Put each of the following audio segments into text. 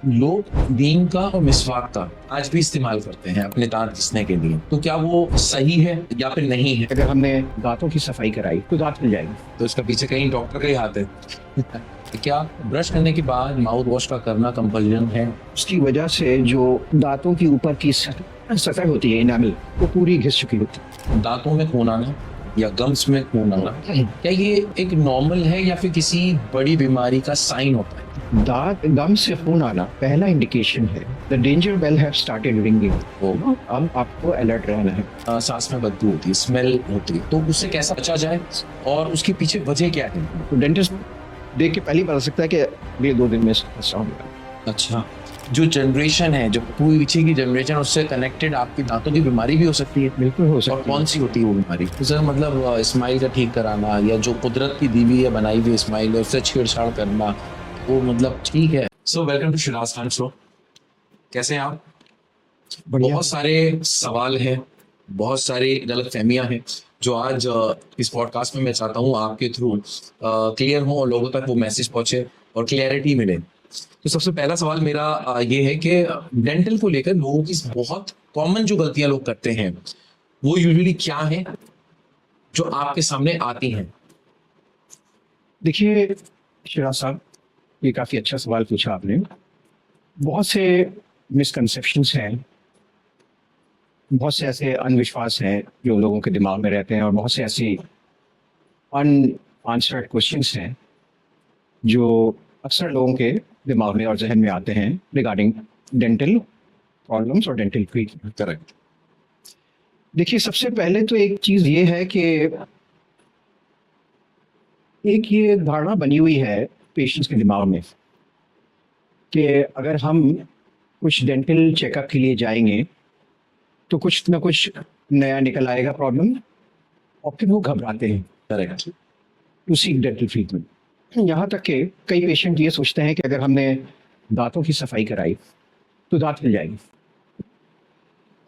लोग नीम का और मिसवाक का आज भी इस्तेमाल करते हैं अपने दांत घिसने के लिए, तो क्या वो सही है या फिर नहीं है? अगर हमने दांतों की सफाई कराई तो दांत मिल जाएंगे। तो इसका पीछे कहीं डॉक्टर का ही हाथ है। क्या ब्रश करने के बाद माउथ वॉश का करना कंपल्सन है? उसकी वजह से जो दांतों की ऊपर की सतह होती है इनामिल, वो पूरी घिस चुकी होती दांतों में खून आना या गम्स में खून आना, है। क्या ये एक नॉर्मल है या फिर किसी बड़ी बीमारी का साइन होता है? दांत गम से खून आना पहला इंडिकेशन है। The danger bell have started ringing. अब आपको अलर्ट रहना है। सांस में बदबू होती है, स्मेल होती है, तो उससे कैसे बचा जाए और उसके पीछे वजह क्या है? तो डेंटिस्ट देख के पहले ही बता सकता है कि ये 2 दिन में अच्छा होगा। अच्छा, जो जनरेशन है, जो पीछे की जनरेशन, उससे कनेक्टेड आपकी दांतों की बीमारी भी हो सकती है? बिल्कुल हो और सकती कौन सी होती है वो बीमारी? तो सर मतलब स्माइल का ठीक कराना या जो कुदरत की दी हुई या बनाई हुई स्माइल है उससे छेड़छाड़ करना, वो मतलब ठीक है? So welcome to Shiraz Khan show. कैसे हैं आप? बढ़िया। बहुत सारे सवाल हैं, बहुत सारी गलतफहमियां हैं जो आज इस पॉडकास्ट में मैं चाहता हूँ आपके थ्रू क्लियर हो और लोगों तक वो मैसेज पहुंचे और क्लैरिटी मिले। तो सबसे पहला सवाल मेरा ये है कि डेंटल को लेकर लोगों की बहुत कॉमन जो गलतियां लोग करते हैं वो यूजुअली क्या है जो आपके सामने आती हैं? देखिए शिराज साहब, ये काफी अच्छा सवाल पूछा आपने। बहुत से मिसकंसेप्शंस हैं, बहुत से ऐसे अंधविश्वास हैं जो लोगों के दिमाग में रहते हैं, और बहुत से ऐसी अनआंसर्ड क्वेश्चंस हैं जो अक्सर लोगों के दिमाग में और जहन में आते हैं रिगार्डिंग डेंटल प्रॉब्लम्स और डेंटल ट्रीटमेंट। करेक्ट। देखिए, सबसे पहले तो एक चीज़ ये है कि एक ये धारणा बनी हुई है पेशेंट्स के दिमाग में कि अगर हम कुछ डेंटल चेकअप के लिए जाएंगे तो कुछ ना कुछ नया निकल आएगा प्रॉब्लम, और फिर वो घबराते हैं correct. To seek dental treatment. यहाँ तक कि कई पेशेंट ये सोचते हैं कि अगर हमने दांतों की सफाई कराई तो दांत मिल जाएंगे।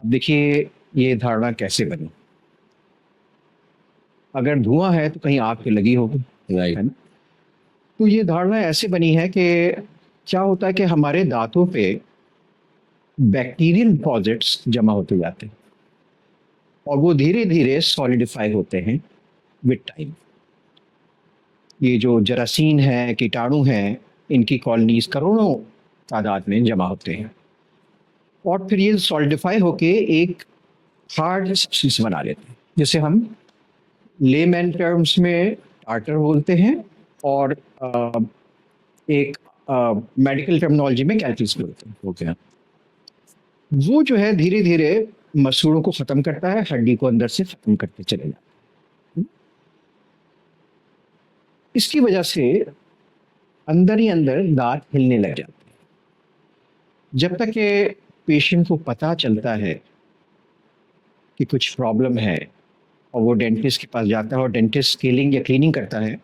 अब देखिए, ये धारणा कैसे बनी? अगर धुआं है तो कहीं आग तो लगी होगी, राइट। है ना? तो ये धारणा ऐसे बनी है कि क्या होता है कि हमारे दांतों पे बैक्टीरियल डिपॉजिट्स जमा होते जाते हैं और वो धीरे धीरे सॉलिडिफाई होते हैं विद टाइम। ये जो जरासीन है, कीटाणु हैं, इनकी कॉलोनीज करोड़ों तादाद में जमा होते हैं और फिर ये सॉलिडिफाई होके एक हार्ड सब्सटेंस बना लेते हैं, जिसे हम लेमैन टर्म्स में टार्टर बोलते हैं और एक मेडिकल टर्मिनोलॉजी में कैल्सीस बोलते हैं। ओके। वो जो है धीरे धीरे मसूड़ों को खत्म करता है, हड्डी को अंदर से खत्म करते चले जाता है। इसकी वजह से अंदर ही अंदर दांत हिलने लग जाते हैं। जब तक के पेशेंट को पता चलता है कि कुछ प्रॉब्लम है और वो डेंटिस्ट के पास जाता है और डेंटिस्ट स्केलिंग या क्लीनिंग करता है,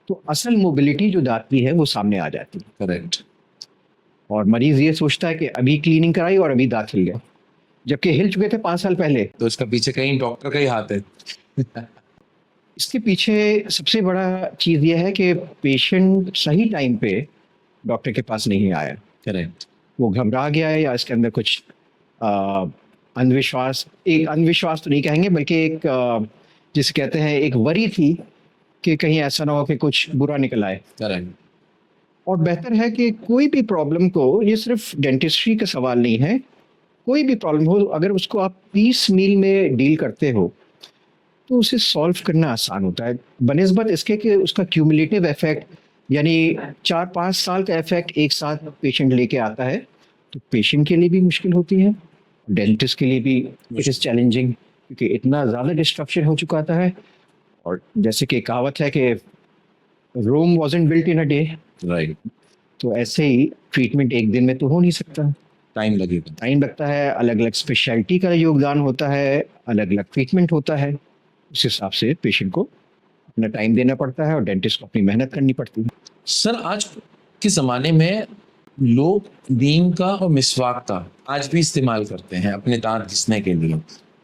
तो असल मोबिलिटी जो दांत की है वो सामने आ जाती है। करेक्ट। और मरीज ये सोचता है कि अभी क्लीनिंग कराई और अभी दांत हिल गए, जबकि हिल चुके थे 5 साल पहले। तो इसका पीछे कहीं डॉक्टर का ही हाथ है? इसके पीछे सबसे बड़ा चीज़ ये है कि पेशेंट सही टाइम पे डॉक्टर के पास नहीं आया। करेक्ट। वो घबरा गया है या इसके अंदर कुछ अंधविश्वास, एक अंधविश्वास तो नहीं कहेंगे बल्कि एक जिसे कहते हैं एक वरी थी कि कहीं ऐसा ना हो कि कुछ बुरा निकल आए। करेक्ट। और बेहतर है कि कोई भी प्रॉब्लम को, ये सिर्फ डेंटिस्ट्री का सवाल नहीं है, कोई भी प्रॉब्लम हो अगर उसको आप पीस मील में डील करते हो तो उसे सॉल्व करना आसान होता है, बनिस्बत इसके कि उसका क्यूमुलेटिव इफेक्ट यानी 4-5 साल का इफेक्ट एक साथ पेशेंट लेके आता है, तो पेशेंट के लिए भी मुश्किल होती है, डेंटिस्ट के लिए भी इट इज़ चैलेंजिंग, क्योंकि इतना ज़्यादा डिस्ट्रक्शन हो चुका आता है। और जैसे कि कहावत है कि Rome wasn't built in a day, right. तो ऐसे ही ट्रीटमेंट एक दिन में तो हो नहीं सकता, टाइम लगेगा। टाइम लगता है, अलग अलग स्पेशलिटी का योगदान होता है, अलग अलग ट्रीटमेंट होता है। उस हिसाब से पेशेंट को अपना टाइम देना पड़ता है और डेंटिस्ट को अपनी मेहनत करनी पड़ती है। सर, आज के ज़माने में लोग नीम का और मिसवाक का आज भी इस्तेमाल करते हैं अपने दांत घिसने के लिए,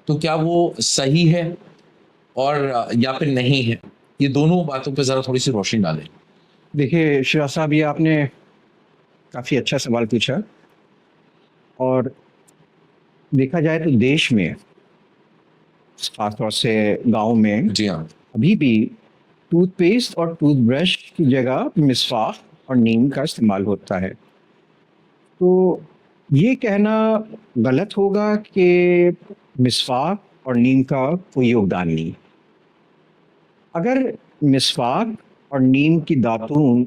तो क्या वो सही है और या फिर नहीं है? ये दोनों बातों पे ज़रा थोड़ी सी रोशनी डालें। देखिए शिराज साहब, ये आपने काफ़ी अच्छा सवाल पूछा। और देखा जाए तो देश में, खासतौर से गांव में, जी हाँ। अभी भी टूथपेस्ट और टूथब्रश की जगह मिसवाक और नीम का इस्तेमाल होता है। तो ये कहना गलत होगा कि मिसवाक और नीम का कोई योगदान नहीं। अगर मिसवाक और नीम की दातून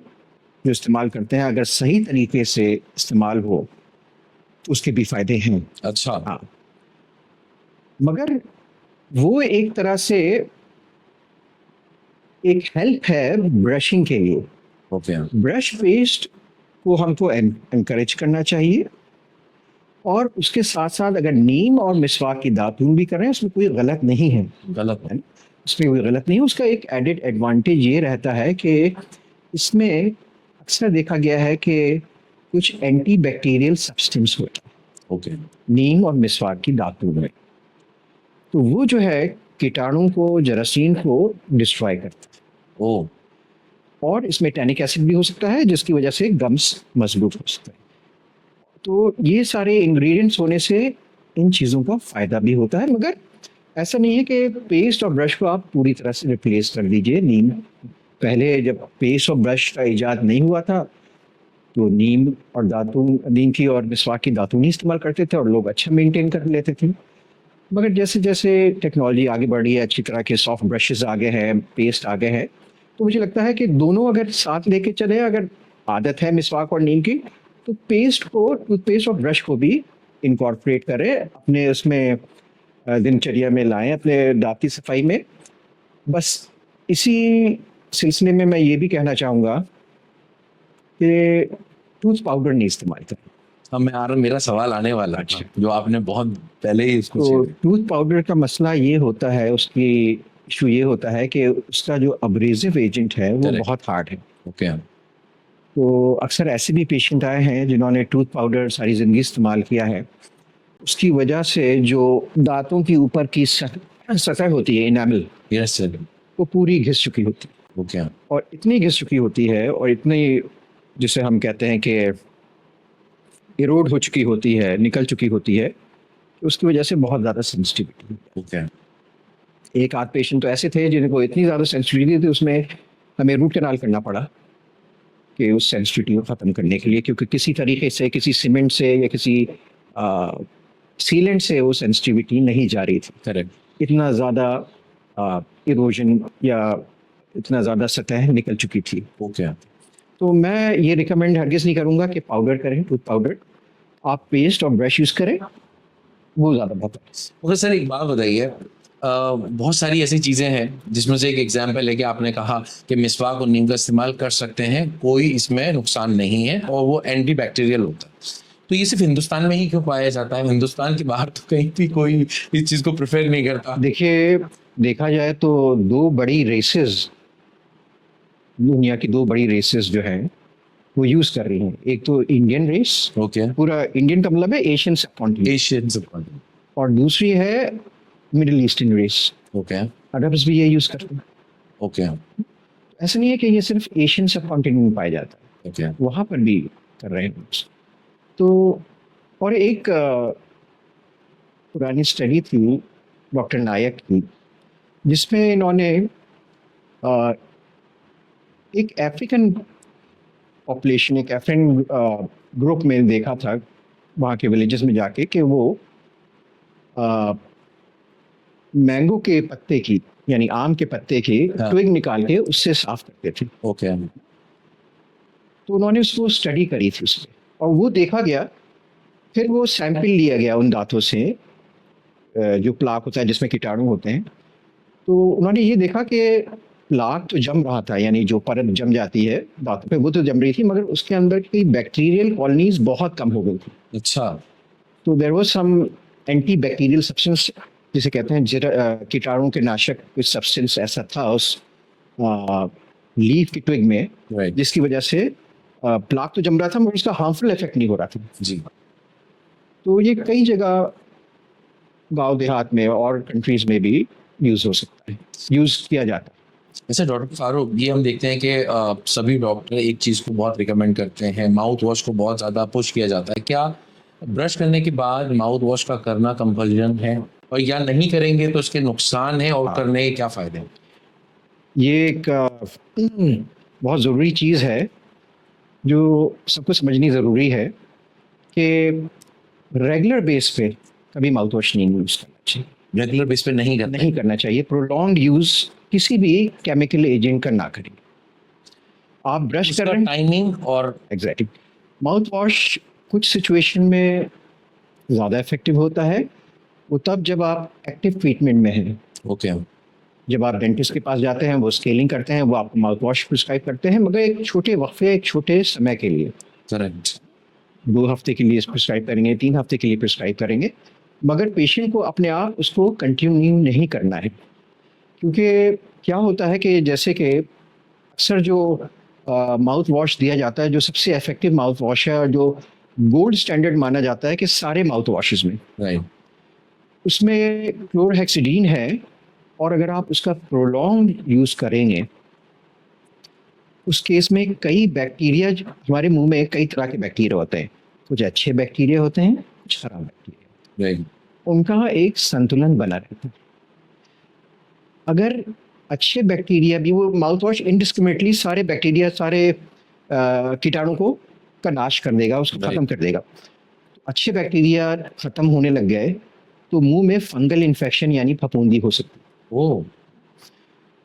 जो इस्तेमाल करते हैं, अगर सही तरीके से इस्तेमाल हो तो उसके भी फायदे हैं। अच्छा। हाँ, मगर वो एक तरह से एक हेल्प है ब्रशिंग के लिए। ओके। ब्रश पेस्ट को हमको एनकरेज करना चाहिए, और उसके साथ साथ अगर नीम और मिसवाक की दातून भी करें, उसमें कोई गलत नहीं है। गलत है ना? उसमें कोई गलत नहीं है। उसका एक एडेड एडवांटेज ये रहता है कि इसमें अक्सर देखा गया है कि कुछ एंटी बैक्टीरियल सब्सटेंस होता है ओके। नीम और मिसवाक की दातून में। तो वो जो है कीटाणु को, जरासीम को डिस्ट्रॉय करता है। ओ। और इसमें टैनिक एसिड भी हो सकता है, जिसकी वजह से गम्स मजबूत हो सकता है। तो ये सारे इंग्रेडिएंट्स होने से इन चीज़ों का फ़ायदा भी होता है। मगर ऐसा नहीं है कि पेस्ट और ब्रश को आप पूरी तरह से रिप्लेस कर दीजिए। नीम, पहले जब पेस्ट और ब्रश का इजाद नहीं हुआ था तो नीम और दातून, नीम की और मिसवाक की दातून ही इस्तेमाल करते थे और लोग अच्छा मेंटेन कर लेते थे। मगर जैसे जैसे टेक्नोलॉजी आगे बढ़ रही है, अच्छी तरह के सॉफ्ट ब्रशेस आ गए हैं, पेस्ट आ गए हैं, तो मुझे लगता है कि दोनों अगर साथ लेके चले, अगर आदत है मिसवाक और नीम की, तो पेस्ट को, टूथपेस्ट और ब्रश को भी इनकॉर्पोरेट करें अपने उसमें, दिनचर्या में लाएं, अपने दांत की सफाई में। बस इसी सिलसिले में मैं ये भी कहना चाहूँगा कि टूथ पाउडर नहीं इस्तेमाल करें। अब मेरा सवाल आने वाला था, अच्छा। जो आपने बहुत पहले ही इसको तो छेड़ दिया। टूथ पाउडर का मसला ये होता है, उसकी इशू ये होता है कि उसका जो अब्रेसिव एजेंट है वो Correct. बहुत हार्ड है। ओके। तो अक्सर ऐसे भी पेशेंट आए हैं जिन्होंने टूथ पाउडर सारी ज़िंदगी इस्तेमाल किया है, उसकी वजह से जो दांतों की ऊपर की सतह होती है, इनामल, यस सर। वो पूरी घिस चुकी होती है। ओके। और इतनी घिस चुकी होती है, और इतनी, जिसे हम कहते हैं कि इरोड हो चुकी होती है, निकल चुकी होती है, कि उसकी वजह से बहुत ज़्यादा सेंसिटिविटी। ओके। एक आध पेशेंट तो ऐसे थे जिनको इतनी ज़्यादा सेंसिटिविटी थी, उसमें हमें रूट कैनाल करना पड़ा कि उस सेंसिटिविटी को ख़त्म करने के लिए, क्योंकि किसी तरीके से, किसी सीमेंट से या किसी सीलेंट से वो सेंसिटिविटी नहीं जा रही थी। करेक्ट। इतना ज़्यादा इरोजन या इतना ज़्यादा सतह निकल चुकी थी। ओके। तो मैं ये रिकमेंड हरगिज़ नहीं करूँगा कि पाउडर करें, टूथ पाउडर। आप पेस्ट और ब्रश यूज़ करें, वो ज़्यादा बेहतर है। मगर सर एक बात बताइए, बहुत सारी ऐसी चीजें हैं जिसमें से एक एग्जांपल है कि आपने कहा कि मिसवाक और नीम का इस्तेमाल कर सकते हैं, कोई इसमें नुकसान नहीं है और वो एंटी बैक्टीरियल होता है। तो ये सिर्फ हिंदुस्तान में ही क्यों पाया जाता है? हिंदुस्तान के बाहर तो कहीं भी कोई इस चीज को प्रेफर नहीं करता। देखिए, देखा जाए तो 2 बड़ी रेसेस, दुनिया की 2 बड़ी रेसेस जो हैं, वो यूज़ कर रही हैं। एक तो इंडियन रेस, ओके। पूरा इंडियन का मतलब है एशियन सबकॉन्टिनेंट, एशियन सब। और दूसरी है middle eastern race. Okay. Arabs भी ये यूज़ करते हैं। ओके। ऐसा नहीं है कि ये सिर्फ एशियन सबकॉन्टिनेंट में पाया जाता है, ओके। वहाँ पर भी कर रहे हैं लोग। तो और एक पुरानी स्टडी थी डॉक्टर नायक की, जिसमें इन्होंने अ, एक अफ्रीकन पॉपुलेशन, एक अफ्रीकन ग्रुप में देखा था, वहाँ के विलेजेस में जाके, कि वो मैंगो के पत्ते की, यानी आम के पत्ते की हाँ। ट्विग निकाल के उससे साफ करते थे। ओके। तो उन्होंने उसको स्टडी करी थी उसमें, और वो देखा गया। फिर वो सैंपल लिया गया उन दांतों से, जो प्लाक होता है जिसमें कीटाणु होते हैं। तो उन्होंने ये देखा कि प्लाक तो जम रहा था, यानी जो परत जम जाती है दांतों पे, वो तो जम रही थी, मगर उसके अंदर की बैक्टीरियल कॉलोनीज बहुत कम हो गई थी। अच्छा। तो there was some anti bacterial substance, जिसे कहते हैं कीटाणु के नाशक, कुछ सब्सटेंस ऐसा था उस लीफ की ट्विग में, राइट। जिसकी वजह से प्लाक तो जम रहा था, मगर उसका हार्मफुल इफेक्ट नहीं हो रहा था। जी। तो ये कई जगह गांव देहात में और कंट्रीज में भी यूज हो सकता है, यूज किया जाता है। वैसे डॉक्टर फारूक, ये हम देखते हैं कि सभी डॉक्टर एक चीज़ को बहुत रिकमेंड करते हैं, माउथ वॉश को बहुत ज़्यादा पुश किया जाता है। क्या ब्रश करने के बाद माउथ वॉश का करना कंपल्सन है, और या नहीं करेंगे तो उसके नुकसान है, और हाँ। करने के क्या फ़ायदे हैं? ये एक बहुत ज़रूरी चीज़ है जो सबको समझनी ज़रूरी है कि रेगुलर बेस पे कभी माउथ वॉश नहीं यूज़ करना चाहिए, रेगुलर बेस पे नहीं करते नहीं करना चाहिए। प्रोलॉन्ग यूज़ किसी भी केमिकल एजेंट का ना करें। आप ब्रश कर उसका रहे हैं, टाइमिंग और एग्जैक्टली। माउथ वॉश कुछ सिचुएशन में ज़्यादा इफेक्टिव होता है, वो तब जब आप एक्टिव ट्रीटमेंट में हैं। ओके, जब आप डेंटिस्ट के पास जाते हैं, वो स्केलिंग करते हैं, वो आपको माउथ वॉश प्रिस्क्राइब करते हैं, मगर एक छोटे वक्फे, एक छोटे समय के लिए। करेक्ट। 2 हफ्ते के लिए प्रिस्क्राइब करेंगे, 3 हफ्ते के लिए प्रिस्क्राइब करेंगे, मगर पेशेंट को अपने आप उसको कंटिन्यू नहीं करना है। क्योंकि क्या होता है कि जैसे कि अक्सर जो माउथ वॉश दिया जाता है, जो सबसे इफेक्टिव माउथ वॉश है और जो गोल्ड स्टैंडर्ड माना जाता है कि सारे माउथ वॉशेस में, राइट। उसमें क्लोरहेक्सिडीन है, और अगर आप उसका प्रोलॉन्ग यूज़ करेंगे, उस केस में कई बैक्टीरिया, हमारे मुंह में कई तरह के बैक्टीरिया होते हैं, कुछ अच्छे बैक्टीरिया होते हैं, कुछ खराब बैक्टीरिया, राइट। उनका एक संतुलन बना रहता है। अगर अच्छे बैक्टीरिया भी, वो माउथ वॉश इंडिस्क्रिमिनेटली सारे बैक्टीरिया, सारे कीटाणु को का नाश कर देगा, उसको Right. ख़त्म कर देगा। अच्छे बैक्टीरिया ख़त्म होने लग गए तो मुंह में फंगल इन्फेक्शन यानी फफूंदी हो सकती है। ओह,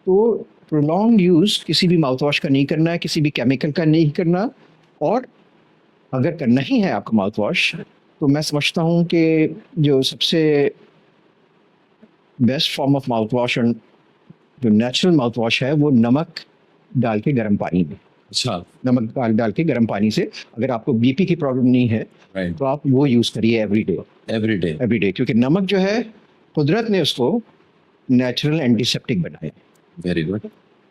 तो प्रोलॉन्ग यूज़ किसी भी माउथ वॉश का नहीं करना है, किसी भी केमिकल का नहीं करना। और अगर करना ही है आपका माउथ वॉश, तो मैं समझता हूँ कि जो सबसे best form of mouth wash और जो नेचुरल माउथ वॉश है, वो नमक डाल के गर्म पानी में, अच्छा। नमक डाल के गर्म पानी से, अगर आपको बीपी की प्रॉब्लम नहीं है राइट। तो आप वो यूज़ करिए एवरीडे। Every day. क्योंकि नमक जो है, कुदरत ने उसको नेचुरल एंटीसेप्टिक बनाया है, वेरी गुड।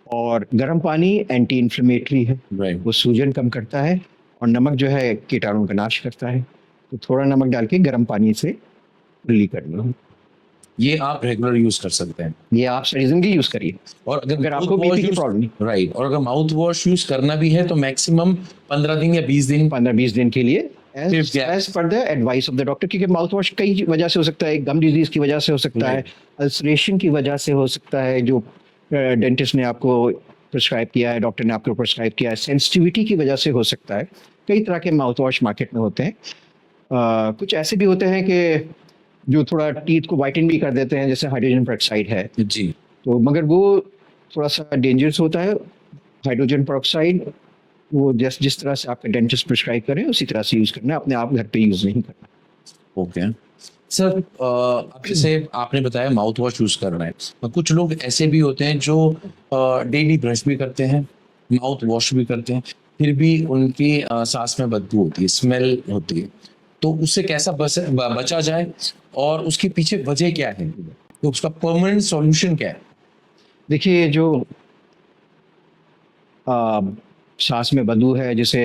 और गर्म पानी एंटी इन्फ्लेमेटरी है, राइट। वो सूजन कम करता है, और नमक जो है कीटाणु का नाश करता है। तो थोड़ा नमक डाल के गर्म पानी से कुल्ली करनी है। ये आप रेगुलर यूज कर सकते हैं। ये आप सीजनली यूज़ करिए और अगर आपको बीपी की प्रॉब्लम नहीं। राइट, और अगर माउथ वॉश यूज करना भी है तो मैक्सिमम 15 दिन या 20 दिन। 15-20 दिन के लिए, If gap- एज पर the advice of the doctor. क्योंकि माउथ वॉश कई वजह से हो सकता है, गम डिजीज की वजह से हो सकता है, अल्सरेशन की वजह से हो सकता है, जो डेंटिस्ट ने आपको प्रिस्क्राइब किया है, डॉक्टर ने आपको प्रिस्क्राइब किया है, सेंसिटिविटी की वजह से हो सकता है। कई तरह के माउथ वॉश मार्केट में होते हैं। कुछ ऐसे भी होते हैं कि जो थोड़ा टीथ को वाइटन भी कर देते हैं, जैसे हाइड्रोजन पेरोक्साइड है, जी। तो मगर वो थोड़ा सा डेंजरस होता है। हाइड्रोजन पेरोक्साइड वो जिस तरह से आपके डेंटिस्ट प्रिस्क्राइब करें उसी तरह से यूज़ करना है, अपने आप घर पे यूज़ नहीं करना। ओके सर, अब जैसे आपने बताया माउथ वॉश यूज करना है, और कुछ लोग ऐसे भी होते हैं जो डेली ब्रश भी करते हैं, माउथ वॉश भी करते हैं, फिर भी उनकी सांस में बदबू होती है, स्मेल होती है। तो उससे कैसा बचा जाए, और उसके पीछे वजह क्या है, तो उसका परमानेंट सॉल्यूशन क्या है? देखिए, जो सांस में बदबू है, जिसे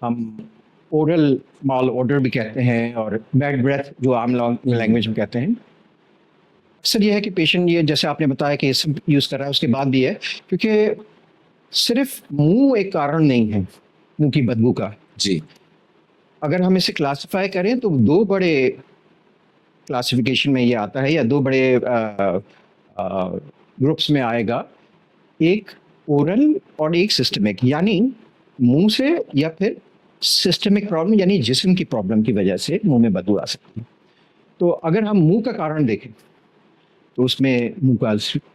हम ओरल माल ऑर्डर भी कहते हैं, और बैड ब्रेथ जो आम लैंग्वेज में कहते हैं, अक्सर ये है कि पेशेंट, ये जैसे आपने बताया कि सब यूज़ कर रहा है, उसके बाद भी है, क्योंकि सिर्फ मुंह एक कारण नहीं है मुंह की बदबू का। जी। अगर हम इसे क्लासिफाई करें तो दो बड़े क्लासिफिकेशन में ये आता है, या दो बड़े ग्रुप्स में आएगा, एक ओरल और एक सिस्टमिक। यानी मुंह से, या फिर सिस्टमिक प्रॉब्लम यानी जिस्म की प्रॉब्लम की वजह से मुंह में बदबू आ सकती है। तो अगर हम मुंह का कारण देखें तो उसमें मुंह का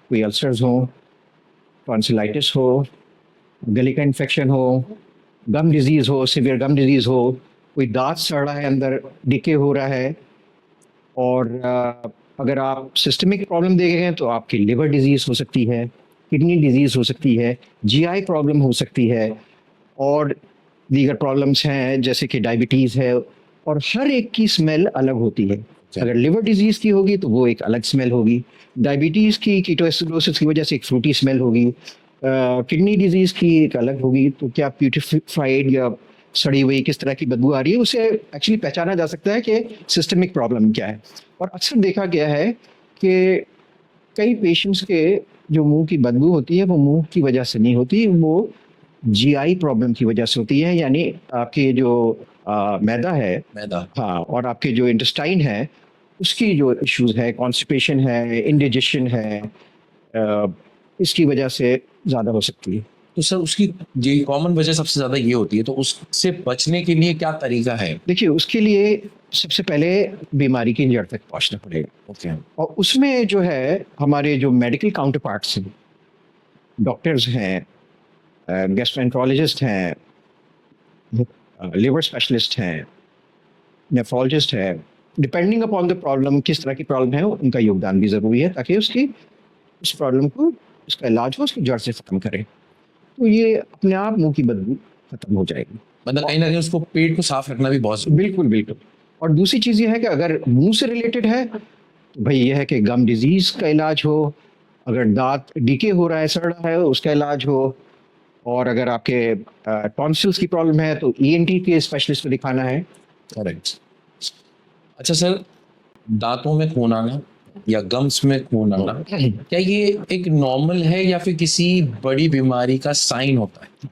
कोई अल्सर्स हो, टॉन्सिलाइटिस हो, गले का इन्फेक्शन हो, गम डिजीज़ हो, सिवियर गम डिजीज़ हो, कोई दांत सड़ रहा है, अंदर डिके हो रहा है, और अगर आप सिस्टमिक प्रॉब्लम देखें तो आपकी लिवर डिजीज़ हो सकती है, किडनी डिजीज़ हो सकती है, जीआई प्रॉब्लम हो सकती है, और दीगर प्रॉब्लम्स हैं जैसे कि डायबिटीज़ है, और हर एक की स्मेल अलग होती है। अगर लिवर डिजीज़ की होगी तो वो एक अलग स्मेल होगी, डायबिटीज़ की कीटोएसिडोसिस की वजह से एक फ्रूटी स्मेल होगी, किडनी डिजीज़ की एक अलग होगी। तो क्या प्यूरिफाइड या सड़ी हुई किस तरह की बदबू आ रही है, उसे एक्चुअली पहचाना जा सकता है कि सिस्टमिक प्रॉब्लम क्या है। और अक्सर देखा गया है कि कई पेशेंट्स के जो मुंह की बदबू होती है वो मुंह की वजह से नहीं होती, वो जीआई प्रॉब्लम की वजह से होती है, यानी आपके जो मैदा है, मैदा। हाँ, और आपके जो इंटेस्टाइन है उसकी जो इश्यूज है, कॉन्स्टिपेशन है, इंडिजेशन है, इसकी वजह से ज़्यादा हो सकती है। तो सर उसकी ये कॉमन वजह सबसे ज्यादा ये होती है, तो उससे बचने के लिए क्या तरीका है? देखिए, उसके लिए सबसे पहले बीमारी की जड़ तक पहुंचना पड़ेगा, ओके। और उसमें जो है हमारे जो मेडिकल काउंटर पार्ट्स हैं, डॉक्टर्स हैं, गैस्ट्रोएंटरोलॉजिस्ट हैं, लिवर स्पेशलिस्ट हैं, नेफ्रोलॉजिस्ट है, डिपेंडिंग अपॉन द प्रॉब्लम, किस तरह की प्रॉब्लम है उनका योगदान भी ज़रूरी है, ताकि उसकी उस प्रॉब्लम को, उसका इलाज हो, उसकी जड़ से ख़त्म करें। तो ये अपने आप मुंह की बदबू ख़त्म हो जाएगी। मतलब कहीं ना कहीं उसको पेट को साफ रखना भी बहुत जरूरी बिल्कुल बिल्कुल। और दूसरी चीज़ ये है कि अगर मुंह से रिलेटेड है तो भाई ये है कि गम डिजीज़ का इलाज हो, अगर दांत डीके हो रहा है, सड़ रहा है, उसका इलाज हो, और अगर आपके टॉन्सिल्स की प्रॉब्लम है तो ईएनटी के स्पेशलिस्ट को दिखाना है। है। करेक्ट। अच्छा सर, दांतों में खून आना या गम्स में खून आना, क्या ये एक नॉर्मल है या फिर किसी बड़ी बीमारी का साइन होता है?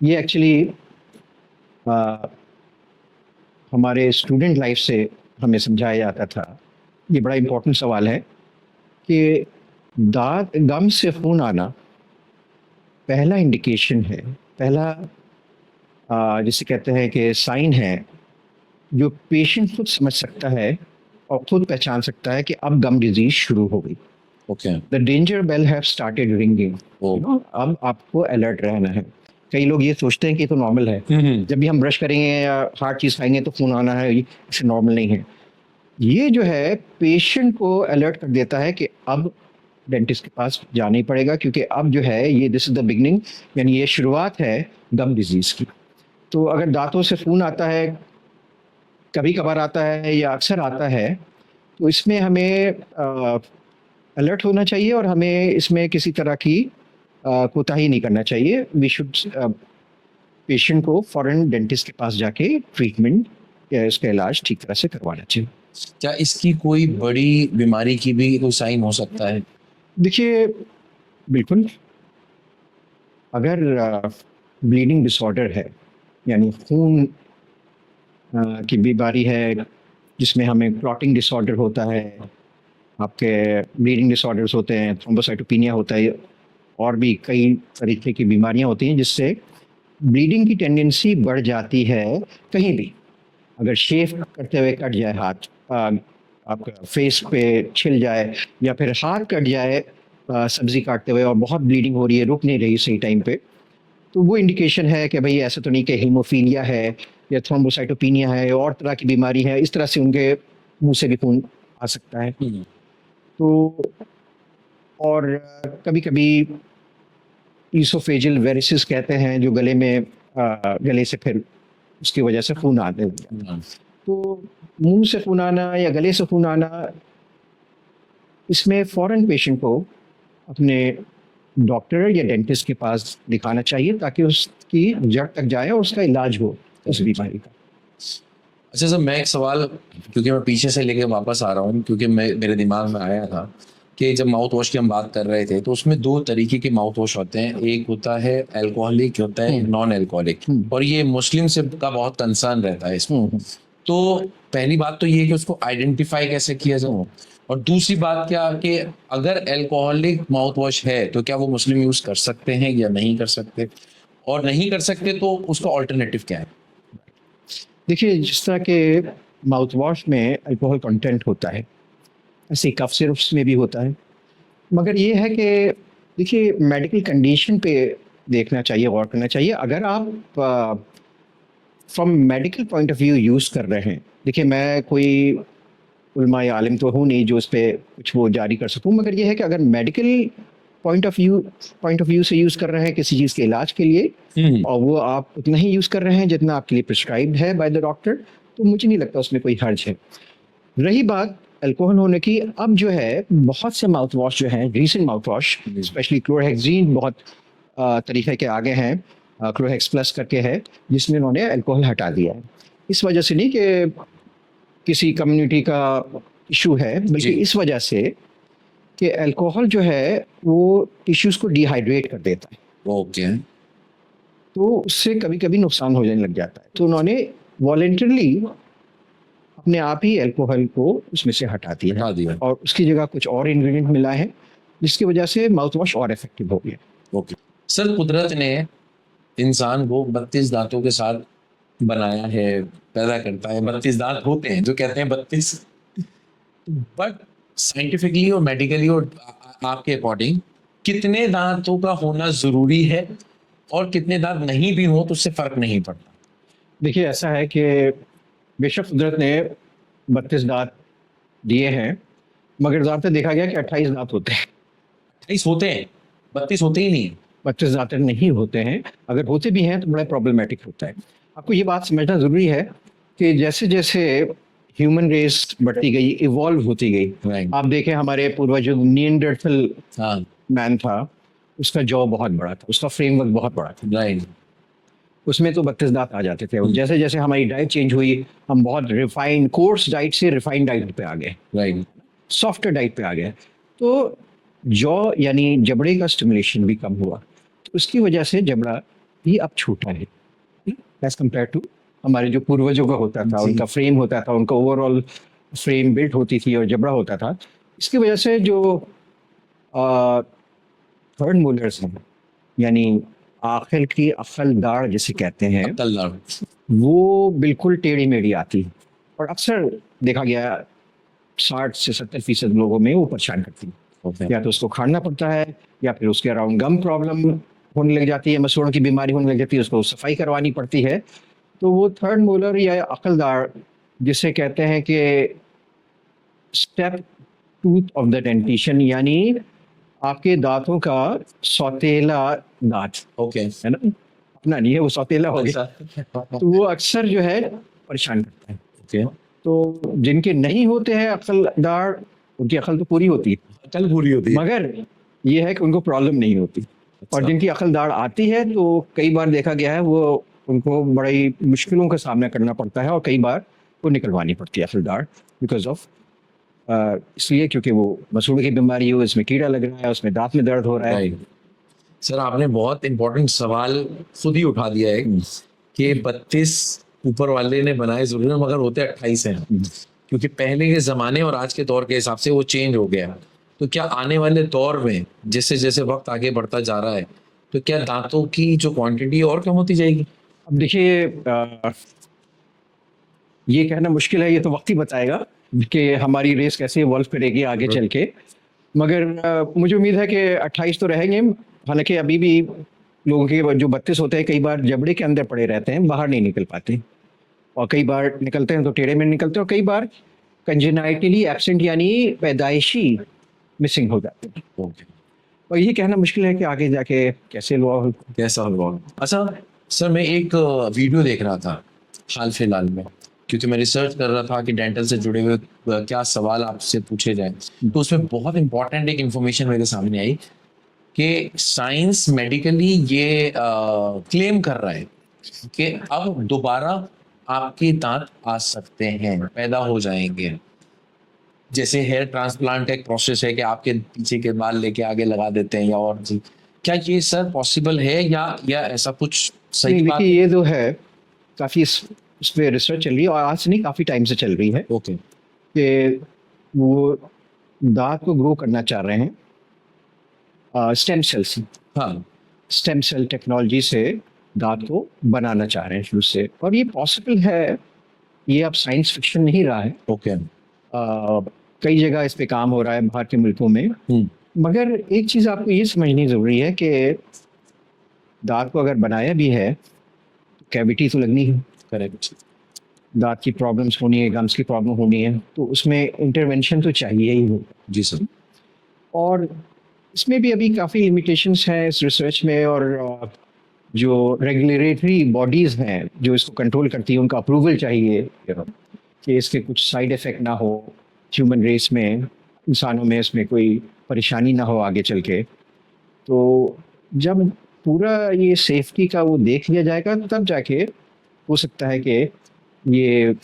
ये एक्चुअली हमारे स्टूडेंट लाइफ से हमें समझाया जाता था, ये बड़ा इम्पोर्टेंट सवाल है कि दांत गम से खून आना पहला इंडिकेशन है, पहला जिसे कहते हैं कि साइन है, जो पेशेंट खुद समझ सकता है और खुद पहचान सकता है कि अब गम डिजीज शुरू हो गई। Okay. The danger bell have started ringing, अब आपको अलर्ट रहना है। कई लोग ये सोचते हैं कि ये तो नॉर्मल है, जब भी हम ब्रश करेंगे या हार्ड चीज़ खाएंगे तो खून आना है, इसे नॉर्मल नहीं है। ये जो है पेशेंट को अलर्ट कर देता है कि अब डेंटिस्ट के पास जाना ही पड़ेगा, क्योंकि अब जो है ये दिस इज द बिगनिंग, यानी ये शुरुआत है गम डिजीज की। तो अगर दांतों से खून आता है, कभी कभार आता है या अक्सर आता है, तो इसमें हमें अलर्ट होना चाहिए और हमें इसमें किसी तरह की कोताही नहीं करना चाहिए। वी शुड पेशेंट को फौरन डेंटिस्ट के पास जाके ट्रीटमेंट या इसका इलाज ठीक तरह से करवाना चाहिए। क्या इसकी कोई बड़ी बीमारी की भी कोई साइन हो सकता है? देखिए, बिल्कुल, अगर ब्लीडिंग डिसऑर्डर है, यानी खून की बीमारी है, जिसमें हमें क्लॉटिंग डिसऑर्डर होता है, आपके ब्लीडिंग डिसऑर्डर्स होते हैं, थ्रोम्बोसाइटोपिनिया होता है, और भी कई तरीके की बीमारियां होती हैं जिससे ब्लीडिंग की टेंडेंसी बढ़ जाती है। कहीं भी अगर शेव करते हुए कट जाए हाथ, आपका फेस पे छिल जाए, या फिर हाथ कट जाए सब्जी काटते हुए और बहुत ब्लीडिंग हो रही है, रुक नहीं रही सही टाइम पे, तो वो इंडिकेशन है कि भाई ऐसा तो नहीं कि हीमोफीलिया है या थ्रोम्बोसाइटोपिनिया है और तरह की बीमारी है, इस तरह से उनके मुंह से भी खून आ सकता है। तो और कभी कभी ईसोफेजियल वेरिसिस कहते हैं, जो गले में गले से फिर उसकी वजह से खून आते हैं। तो मुंह से खून आना या गले से खून आना, इसमें फौरन पेशेंट को अपने डॉक्टर या डेंटिस्ट के पास दिखाना चाहिए, ताकि उसकी जड़ तक जाए और उसका इलाज हो उस बीमारी का। अच्छा सर, मैं एक सवाल, क्योंकि मैं पीछे से लेके वापस आ रहा हूँ, क्योंकि मेरे दिमाग में आया था कि जब माउथ वॉश की हम बात कर रहे थे तो उसमें दो तरीके के माउथ वॉश होते हैं, एक होता है अल्कोहलिक, होता है नॉन अल्कोहलिक, और ये मुस्लिम से का बहुत कंसर्न रहता है इसमें। तो पहली बात तो ये कि उसको आइडेंटिफाई कैसे किया जाए, और दूसरी बात क्या कि अगर अल्कोहलिक माउथ वॉश है तो क्या वो मुस्लिम यूज कर सकते हैं या नहीं कर सकते, और नहीं कर सकते तो उसका ऑल्टरनेटिव क्या है? देखिए, जिस तरह के माउथ वॉश में अल्कोहल कंटेंट होता है, ऐसे कफ सिरप्स में भी होता है, मगर ये है कि देखिए मेडिकल कंडीशन पे देखना चाहिए, गौर करना चाहिए। अगर आप from medical point of view use कर रहे हैं, देखिए मैं कोई उलमा या आलिम तो हूँ नहीं जो उस पर कुछ वो जारी कर सकूँ, मगर ये है कि अगर मेडिकल पॉइंट ऑफ व्यू से यूज़ कर रहे हैं किसी चीज़ के इलाज के लिए, और वो आप उतना ही यूज़ कर रहे हैं जितना आपके लिए प्रिस्क्राइब्ड है बाय द डॉक्टर, तो मुझे नहीं लगता उसमें कोई हर्ज है। रही बात अल्कोहल होने की, अब जो है बहुत से माउथ वॉश जो हैं, रीसेंट माउथ वॉश, स्पेशली क्लोरहेक्सीन बहुत तरीके के आगे हैं, क्लोरहेक्स प्लस करके है, जिसमें उन्होंने अल्कोहल हटा दिया है। इस वजह से नहीं कि किसी कम्युनिटी का इशू है, बल्कि इस वजह से कि अल्कोहल जो है वो टिश्यूज़ को डिहाइड्रेट कर देता है, ओके, तो उससे कभी-कभी नुकसान हो जाने लग जाता है। तो उन्होंने वॉलंटरली अपने आप ही अल्कोहल को उसमें से हटा दिया हटा दिया। और उसकी जगह कुछ और इंग्रेडिएंट मिला है, जिसकी वजह से माउथ वॉश और इफेक्टिव हो गया। ओके। सर, कुदरत ने इंसान को 32 दांतों के साथ बनाया है, पैदा करता है, 32 दांत होते हैं जो कहते हैं 32, बट साइंटिफिकली और मेडिकली और आपके अकॉर्डिंग कितने दांतों का होना जरूरी है, और कितने दांत नहीं भी हो तो उससे फर्क नहीं पड़ता? देखिए ऐसा है कि बेशक कुदरत ने 32 दाँत दिए हैं, मगर ज़्यादातर देखा गया कि 28 दाँत होते हैं, 28 होते हैं, 32 होते ही नहीं है। 32 ज़्यादातर नहीं होते हैं। अगर होते भी हैं तो बड़ा प्रॉब्लमैटिक होता है। आपको ये बात समझना ज़रूरी है कि जैसे-जैसे ह्यूमन रेस बढ़ती गई, इवॉल्व होती गई, राइट। आप देखें हमारे पूर्वज जो निएंडरथल हाँ, मैन था, उसका जॉ बहुत बड़ा था, उसका फ्रेमवर्क बहुत बड़ा था। राइट। उसमें तो 32 दाँत आ जाते थे और जैसे-जैसे हमारी डाइट चेंज हुई, हम बहुत रिफाइंड कोर्स डाइट से रिफाइंड डाइट पे आ गए, राइट। सॉफ्टर डाइट पे आ गए। तो जॉ यानी जबड़े का स्टिमुलेशन भी कम हुआ। तो उसकी वजह से जबड़ा भी अब छोटा है एज़ कम्पेयर टू हमारे जो पूर्वजों का होता था, जी। उनका फ्रेम होता था, उनका ओवरऑल फ्रेम बिल्ट होती थी और जबड़ा होता था। इसकी वजह से जो अ, थर्ड मोलर्स हैं, यानी आखिर की अक्ल दाढ़ जिसे कहते हैं, अक्लदार। वो बिल्कुल टेढ़ी-मेढ़ी आती है और अक्सर देखा गया 60 से 70% लोगों में वो परेशान करती है। ओके। या तो उसको खाना पड़ता है या फिर उसके अराउंड गम प्रॉब्लम होने लग जाती है, मसूड़ों की बीमारी होने लग जाती है, उसको सफाई करवानी पड़ती है। तो वो थर्ड मोलर या अकल दाढ़ जिसे कहते हैं कि step tooth of the dentition, यानी आपके दाँतों का सौतेला दाँत, ओके। है ना? अपना नहीं है, वो सौतेला हो गया। ओके। तो वो अक्सर जो है परेशान करता है। तो जिनके नहीं होते हैं अक्ल दाढ़, उनकी अक्ल तो पूरी होती है, अकल पूरी होती है। मगर ये है कि उनको प्रॉब्लम नहीं होती। और अच्छा। जिनकी अक्ल दाढ़ आती है तो कई बार देखा गया है वो उनको बड़ी मुश्किलों का सामना करना पड़ता है और कई बार वो निकलवानी पड़ती है अक्ल दाढ़ बिकॉज ऑफ इसलिए क्योंकि वो मसूड़े की बीमारी हो, इसमें कीड़ा लग रहा है, उसमें दांत में दर्द हो रहा है। राइट। सर, आपने बहुत इंपॉर्टेंट सवाल खुद ही उठा दिया है कि 32 ऊपर वाले ने बनाए जरूर, मगर होते 28 हैं, क्योंकि पहले के जमाने और आज के दौर के हिसाब से वो चेंज हो गया। तो क्या आने वाले दौर में जैसे जैसे वक्त आगे बढ़ता जा रहा है, तो क्या दांतों की जो क्वांटिटी और कम होती जाएगी? अब देखिए ये कहना मुश्किल है, ये तो वक्त ही बताएगा कि हमारी रेस कैसे इवॉल्व करेगी आगे चल के। मगर मुझे उम्मीद है कि 28 तो रहेंगे। हालांकि अभी भी लोगों के जो 32 होते हैं कई बार जबड़े के अंदर पड़े रहते हैं, बाहर नहीं निकल पाते, और कई बार निकलते हैं तो टेढ़े में निकलते हैं और कई बार कंजेनाइटली एब्सेंट यानी पैदाइशी मिसिंग हो जाते हैं। ओके। और ये कहना मुश्किल है कि आगे जाके कैसे लोग कैसा होगा? अच्छा सर, मैं एक वीडियो देख रहा था हाल फिलहाल में, क्योंकि मैं रिसर्च कर रहा था कि डेंटल से जुड़े हुए क्या सवाल आपसे पूछे जाएं, तो उसमें बहुत इंपॉर्टेंट एक इंफॉर्मेशन मेरे सामने आई कि साइंस मेडिकली ये क्लेम कर रहा है कि अब दोबारा आपके दांत आ सकते हैं, पैदा हो जाएंगे। जैसे हेयर ट्रांसप्लांट एक प्रोसेस है कि आपके पीछे के बाल लेके आगे लगा देते हैं, या और जी, क्या ये सर पॉसिबल है, या ऐसा कुछ सही नहीं, बात देखिए है? ये जो है काफ़ी इस पे रिसर्च चल रही है और आज से नहीं काफ़ी टाइम से चल रही है ओके। कि वो दांत को ग्रो करना चाह रहे हैं स्टेम सेल से, हाँ। स्टेम सेल टेक्नोलॉजी से दांत को बनाना चाह रहे हैं शुरू से, और ये पॉसिबल है। ये अब साइंस फिक्शन नहीं रहा है। ओके। कई जगह इस पे काम हो रहा है बाहर के मुल्कों में। मगर एक चीज़ आपको ये समझनी ज़रूरी है कि दांत को अगर बनाया भी है तो कैविटी तो लगनी है, करेक्ट। दांत की प्रॉब्लम्स होनी है, गम्स की प्रॉब्लम होनी है, तो उसमें इंटरवेंशन तो चाहिए ही हो। जी सर। और इसमें भी अभी काफ़ी लिमिटेशंस हैं इस रिसर्च में, और जो रेगुलेटरी बॉडीज़ हैं जो इसको कंट्रोल करती हैं उनका अप्रूवल चाहिए कि इसके कुछ साइड इफ़ेक्ट ना हो ह्यूमन रेस में, इंसानों में इसमें कोई परेशानी ना हो आगे चल के। तो जब पूरा ये सेफ्टी का वो देख लिया जाएगा तब जाके हो सकता है कि ये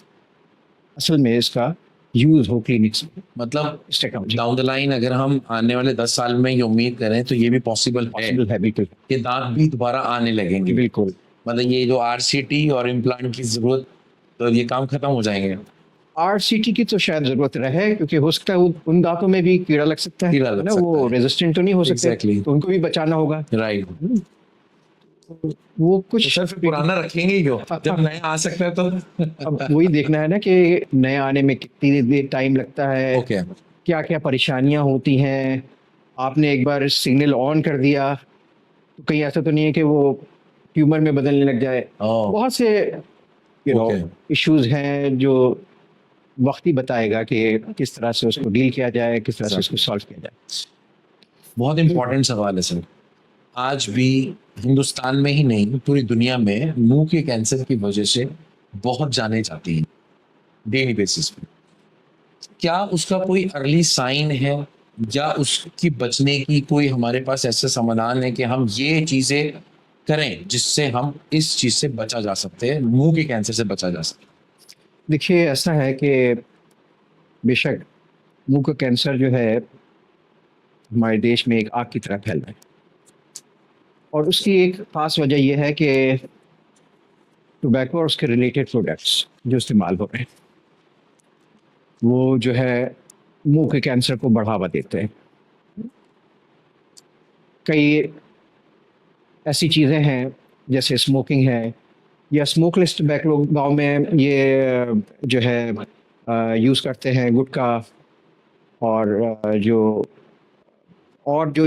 असल में इसका यूज हो क्लिनिक्स में मतलब इस टेक्नोलॉजी। डाउन द लाइन अगर हम आने वाले 10 साल में ये उम्मीद करें तो ये भी पॉसिबल है पॉसिबल है बिल्कुल। कि दांत भी दोबारा आने लगेंगे। बिल्कुल। मतलब ये जो आरसीटी और इम्प्लांट की जरूरत, तो ये काम खत्म हो जाएंगे। आरसीटी की तो शायद जरूरत रहे, क्योंकि हो सकता है उन दांतों में भी कीड़ा लग सकता है, कीड़ा लग ना, सकता वो है। रेजिस्टेंट तो नहीं हो सकते, Exactly. तो उनको भी बचाना होगा। राइट। वो तो कुछ सर फिर पुराना रखेंगे ही क्यों, जब नया आ सकता है तो। अब वही देखना है ना कि नया आने में कितनी देर टाइम लगता है, ओके। क्या क्या परेशानियां होती हैं। आपने एक बार सिग्नल ऑन कर दिया तो कहीं ऐसा तो नहीं है कि वो ट्यूमर में बदलने लग जाए। ओह। बहुत से Okay. इश्यूज हैं जो वक्त ही बताएगा कि किस तरह से उसको डील किया जाए, किस तरह से उसको सॉल्व किया जाए। बहुत इंपॉर्टेंट सवाल है सर। आज भी हिंदुस्तान में ही नहीं पूरी दुनिया में मुंह के कैंसर की वजह से बहुत जाने जाती हैं डेली बेसिस पे। क्या उसका कोई अर्ली साइन है या उसकी बचने की कोई हमारे पास ऐसा समाधान है कि हम ये चीजें करें जिससे हम इस चीज से बचा जा सकते हैं, मुंह के कैंसर से बचा जा सकता देखिए, ऐसा है कि बेशक मुंह का कैंसर जो है हमारे देश में एक आग की तरह फैल रहा है, और उसकी एक खास वजह यह है कि टोबैको और उसके रिलेटेड प्रोडक्ट्स जो इस्तेमाल हो रहे हैं वो जो है मुंह के कैंसर को बढ़ावा देते हैं। कई ऐसी चीज़ें हैं जैसे स्मोकिंग है, या स्मोकलेस टोबैको गाँव में ये जो है यूज़ करते हैं गुटखा, और जो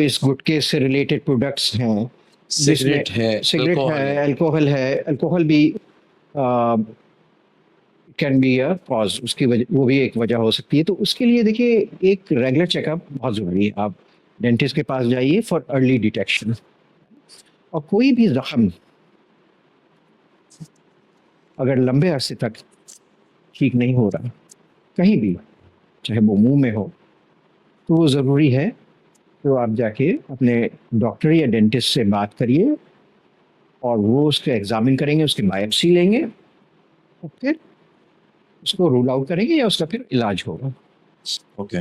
इस गुटखे से रिलेटेड प्रोडक्ट्स हैं है। जिसमें सिगरेट है, सिगरेट अल्कोहल है, है। अल्कोहल भी कैन बी अ कॉज, उसकी वजह वो भी एक वजह हो सकती है। तो उसके लिए देखिए एक रेगुलर चेकअप बहुत ज़रूरी है। आप डेंटिस्ट के पास जाइए फॉर अर्ली डिटेक्शन। और कोई भी जख्म अगर लंबे अरसे तक ठीक नहीं हो रहा कहीं भी, चाहे वो मुंह में हो, तो वो ज़रूरी है तो आप जाके अपने डॉक्टर या डेंटिस्ट से बात करिए, और वो उसको एग्जामिन करेंगे, उसकी बायोप्सी लेंगे, और फिर उसको रूल आउट करेंगे या उसका फिर इलाज होगा। ओके।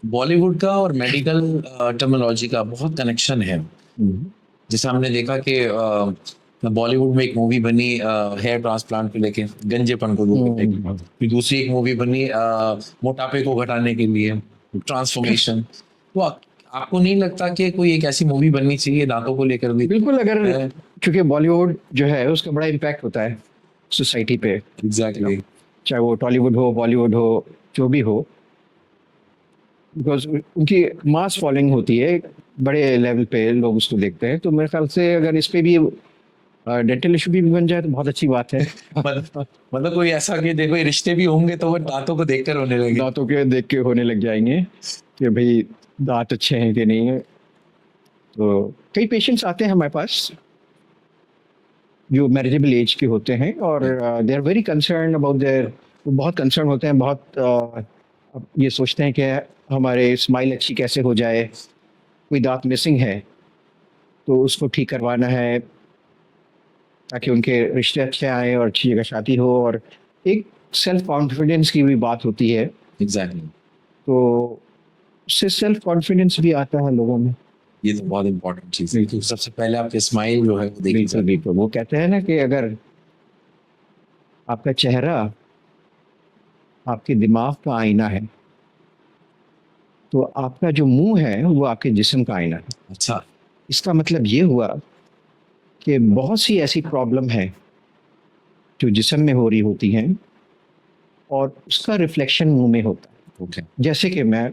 बॉलीवुड का और मेडिकल टर्मिनोलॉजी का बहुत कनेक्शन है। जैसे हमने देखा कि बॉलीवुड में एक मूवी बनी हेयर ट्रांसप्लांट को लेके, गंजेपन को दूर करने के लिए। फिर दूसरी एक मूवी बनी मोटापे को घटाने के लिए, ट्रांसफॉर्मेशन। तो आपको नहीं लगता कि कोई एक ऐसी मूवी बननी चाहिए दांतों को लेकर भी? बिल्कुल, अगर क्योंकि बॉलीवुड जो है उसका बड़ा इम्पैक्ट होता है सोसाइटी पे, एग्जैक्टली। चाहे वो टॉलीवुड हो, बॉलीवुड हो, जो भी हो, बिकॉज उनकी मास फॉलोइंग होती है, बड़े लेवल पे लोग उसको देखते हैं। तो मेरे ख्याल से अगर इस पे भी डेंटल इशू भी बन जाए तो बहुत अच्छी बात है। मतलब कोई ऐसा कि देखो ये रिश्ते भी होंगे तो वो दांतों को देखकर होने लगे। दांतों के देख के होने लग जाएंगे कि भाई दांत अच्छे हैं कि नहीं है। तो कई पेशेंट्स आते हैं हमारे पास जो मैरिजेबल एज के होते हैं, और they are very concern about their, वो बहुत कंसर्न होते हैं, बहुत ये सोचते हैं कि हमारे स्माइल अच्छी कैसे हो जाए, कोई दांत मिसिंग है तो उसको ठीक करवाना है ताकि उनके रिश्ते अच्छे आए और अच्छी जगह शादी हो, और एक सेल्फ कॉन्फिडेंस की भी बात होती है। एग्जैक्टली। तो उससे सेल्फ कॉन्फिडेंस भी आता है लोगों में। ये तो बहुत इंपॉर्टेंट चीज है। तो सबसे पहले आपके स्माइल जो है वो देखी बिल्कुल जाती बिल्कुल, वो कहते हैं ना कि अगर आपका चेहरा आपके दिमाग का आईना है तो आपका जो मुंह है वो आपके जिस्म का आईना है। है। अच्छा। इसका मतलब ये हुआ कि बहुत सी ऐसी प्रॉब्लम है जो जिस्म में हो रही होती हैं और उसका रिफ्लेक्शन मुंह में होता है। ओके। जैसे कि मैं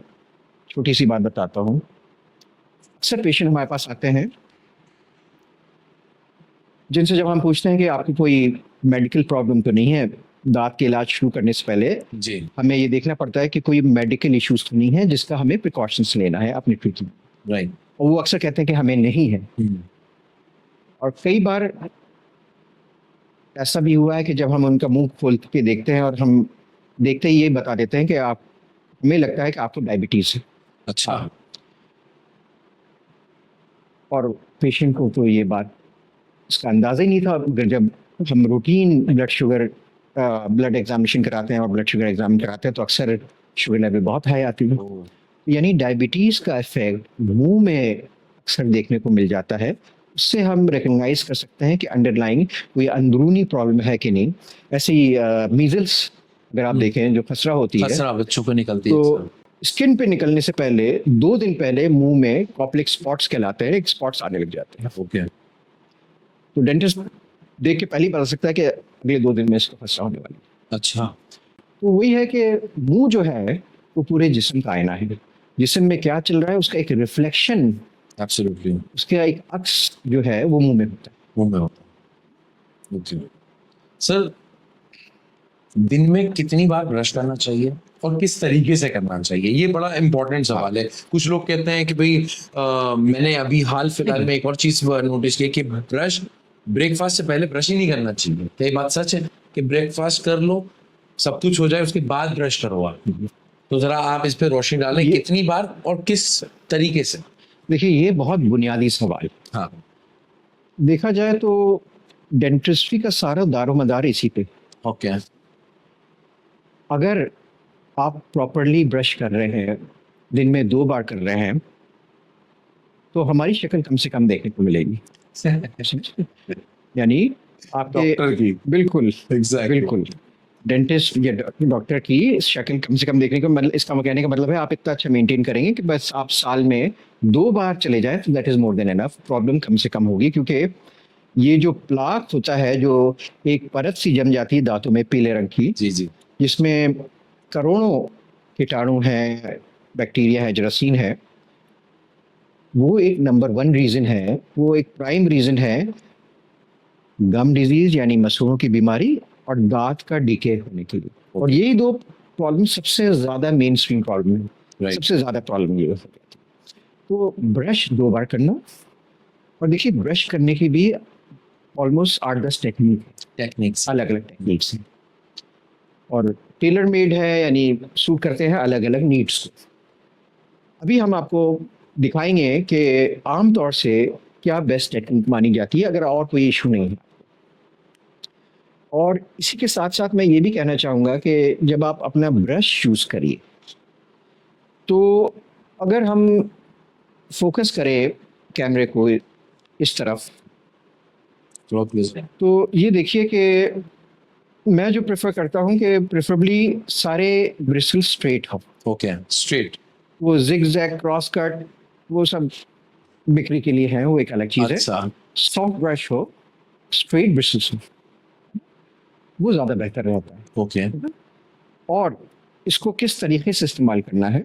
छोटी सी बात बताता हूँ। अक्सर पेशेंट हमारे पास आते हैं जिनसे जब हम पूछते हैं कि आपकी कोई मेडिकल प्रॉब्लम तो नहीं है, दांत के इलाज शुरू करने से पहले जी। हमें ये देखना पड़ता है कि कोई मेडिकल इश्यूज तो नहीं है जिसका हमें प्रिकॉशंस लेना है अपनी ट्रीटमेंट। राइट। और वो अक्सर कहते हैं कि हमें नहीं है। और कई बार ऐसा भी हुआ है कि जब हम उनका मुंह खोल के देखते हैं और हम देखते ही ये बता देते हैं कि आप, हमें लगता है कि आपको डायबिटीज है। अच्छा। और पेशेंट को तो ये बात, इसका अंदाजा ही नहीं था। अगर जब हम routine blood sugar blood examination कराते हैं और ब्लड शुगर एग्जामिन कराते हैं तो अक्सर शुगर लेवल बहुत हाई आती है। यानी डायबिटीज का इफेक्ट मुंह में अक्सर देखने को मिल जाता है। उससे हम रिकग्नाइज कर सकते हैं कि अंडरलाइंग कोई अंदरूनी प्रॉब्लम है कि नहीं। ऐसी मीजल्स अगर आप देखें जो खसरा होती है खसरा बच्चों को निकलती है तो स्किन पे निकलने से पहले 2 दिन पहले मुंह में कॉप्लिक स्पॉट्स कहलाते हैं, एक स्पॉट्स आने लग जाते हैं। ओके तो डेंटिस्ट देख के पहले ही बता सकता है कि अगले 2 दिन में इसको खसरा होने वाली है। अच्छा तो वही है कि मुंह जो है वो पूरे जिस्म का आईना है। जिस्म में क्या चल रहा है उसका एक रिफ्लेक्शन, एब्सोल्युटली उसका एक अक्स जो है वो मुंह में होता है। मुंह में होता है। ओके सर, दिन में कितनी बार ब्रश करना चाहिए और किस तरीके से करना चाहिए? ये बड़ा इंपॉर्टेंट सवाल है। कुछ लोग कहते हैं कि भाई मैंने अभी हाल फिलहाल में एक और चीज नोटिस की कि ब्रश ब्रेकफास्ट से पहले ब्रश ही नहीं करना चाहिए। क्या ये बात सच है कि ब्रेकफास्ट कर लो, सब कुछ हो जाए, उसके बाद ब्रश करो आप? तो जरा आप इस पे रोशनी डालें, कितनी बार और किस तरीके से? देखिए ये बहुत बुनियादी सवाल। हाँ देखा जाए तो डेंटिस्ट्री का सारा दारोमदार इसी पे। ओके अगर आप प्रॉपरली ब्रश कर रहे हैं, दिन में 2 बार कर रहे हैं, तो हमारी शक्ल कम से कम देखने को मिलेगी। यानी आपके डॉक्टर की बिल्कुल एग्जैक्टली बिल्कुल डेंटिस्ट या डॉक्टर की शक्ल कम से कम देखने को मतलब, इसका कहने का मतलब है आप इतना अच्छा मेंटेन करेंगे कि बस आप साल में 2 बार चले जाएं तो that is more than enough. Problem कम से कम होगी क्योंकि ये जो प्लाक होता है, जो एक परत सी जम जाती है दांतों में पीले रंग की, जी जी जिसमें करोड़ों कीटाणु हैं, बैक्टीरिया है, जरासीम है, वो एक नंबर 1 रीज़न है, वो एक प्राइम रीज़न है गम डिजीज यानी मसूड़ों की बीमारी और दांत का डीके होने के लिए। और यही 2 प्रॉब्लम सबसे ज़्यादा मेन स्ट्रीम प्रॉब्लम है। Right. सबसे ज़्यादा प्रॉब्लम ये है। तो ब्रश 2 बार करना। और देखिए ब्रश करने की भी ऑलमोस्ट 8-10 टेक्निक्स अलग अलग टेक्निक्स हैं और टेलर मेड है, यानी सूट करते हैं अलग अलग नीड्स को। अभी हम आपको दिखाएंगे कि आमतौर से क्या बेस्ट टेक्निक मानी जाती है अगर और कोई इशू नहीं है। और इसी के साथ साथ मैं ये भी कहना चाहूँगा कि जब आप अपना ब्रश यूज़ करिए तो अगर हम फोकस करें कैमरे को इस तरफ, तो ये देखिए कि मैं जो प्रेफर करता हूँ कि प्रेफरेबली सारे ब्रिसल स्ट्रेट हो। ओके स्ट्रेट वो जिग जैग क्रॉस कट वो सब बिक्री के लिए है, वो एक अलग चीज़ है। अच्छा सॉफ्ट ब्रश हो, स्ट्रेट ब्रिसल्स हो, वो ज़्यादा बेहतर रहता है। ओके और इसको किस तरीके से इस्तेमाल करना है,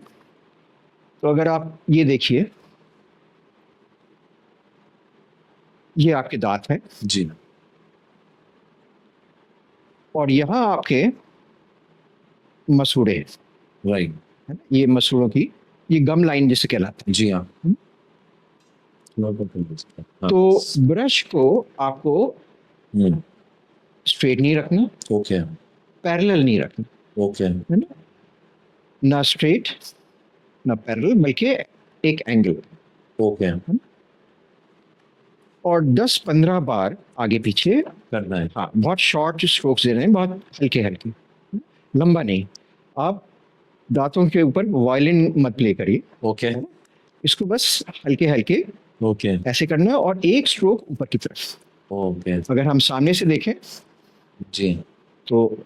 तो अगर आप ये देखिए, ये आपके दांत हैं जी और यहाँ आपके मसूड़े हैं, राइट है ना? ये मसूड़ों की ये गम लाइन जिसे कहलाता है। जी हाँ तो ब्रश को आपको स्ट्रेट नहीं रखना, ओके पैरेलल नहीं रखना, ओके है ना? ना स्ट्रेट ना पैरेलल, बल्कि एक एंगल। ओके और 10-15 बार आगे पीछे करना है हाँ, बहुत शॉर्ट स्ट्रोक्स देने हैं, बहुत हल्के हल्के, लंबा नहीं। आप दांतों के ऊपर वायलिन मत प्ले करिए, ओके इसको बस हल्के हल्के ओके ऐसे करना है और एक स्ट्रोक ऊपर की तरफ। ओके अगर हम सामने से देखें जी तो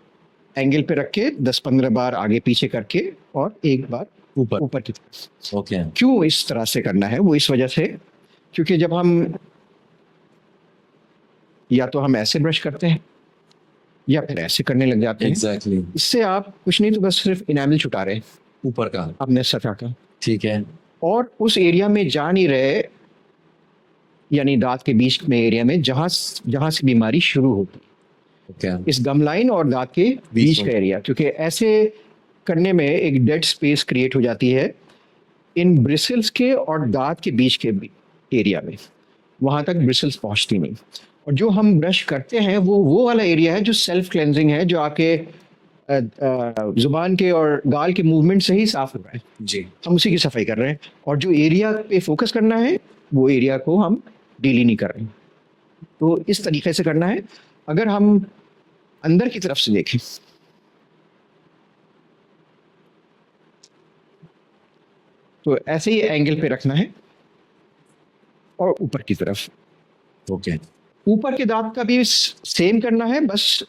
एंगल पे रख के 10-15 बार आगे पीछे करके और एक बार ऊपर ऊपर की तरफ। ओके क्यों इस तरह से करना है? वो इस वजह से क्योंकि जब हम या तो हम ऐसे ब्रश करते हैं या फिर ऐसे करने लग जाते हैं, एग्जैक्टली इससे आप कुछ नहीं तो बस सिर्फ इनामिल छुटा रहे हैं ऊपर का अपने सतह का, ठीक है और उस एरिया में जा नहीं रहे, यानी दांत के बीच में एरिया में जहां से बीमारी शुरू होती है, ओके इस गम लाइन और दांत के बीच में। का एरिया। क्योंकि ऐसे करने में एक डेड स्पेस क्रिएट हो जाती है इन ब्रिसल्स के और दांत के बीच के एरिया में, वहां तक ब्रिसल्स पहुंचती नहीं। और जो हम ब्रश करते हैं वो वाला एरिया है जो सेल्फ क्लेंजिंग है, जो आपके जुबान के और गाल के मूवमेंट से ही साफ हो रहा है, जी हम उसी की सफाई कर रहे हैं। और जो एरिया पे फोकस करना है वो एरिया को हम डील ही नहीं कर रहे हैं। तो इस तरीके से करना है। अगर हम अंदर की तरफ से देखें, तो ऐसे ही एंगल पे रखना है और ऊपर की तरफ। ओके, ऊपर के दांत का भी सेम करना है, बस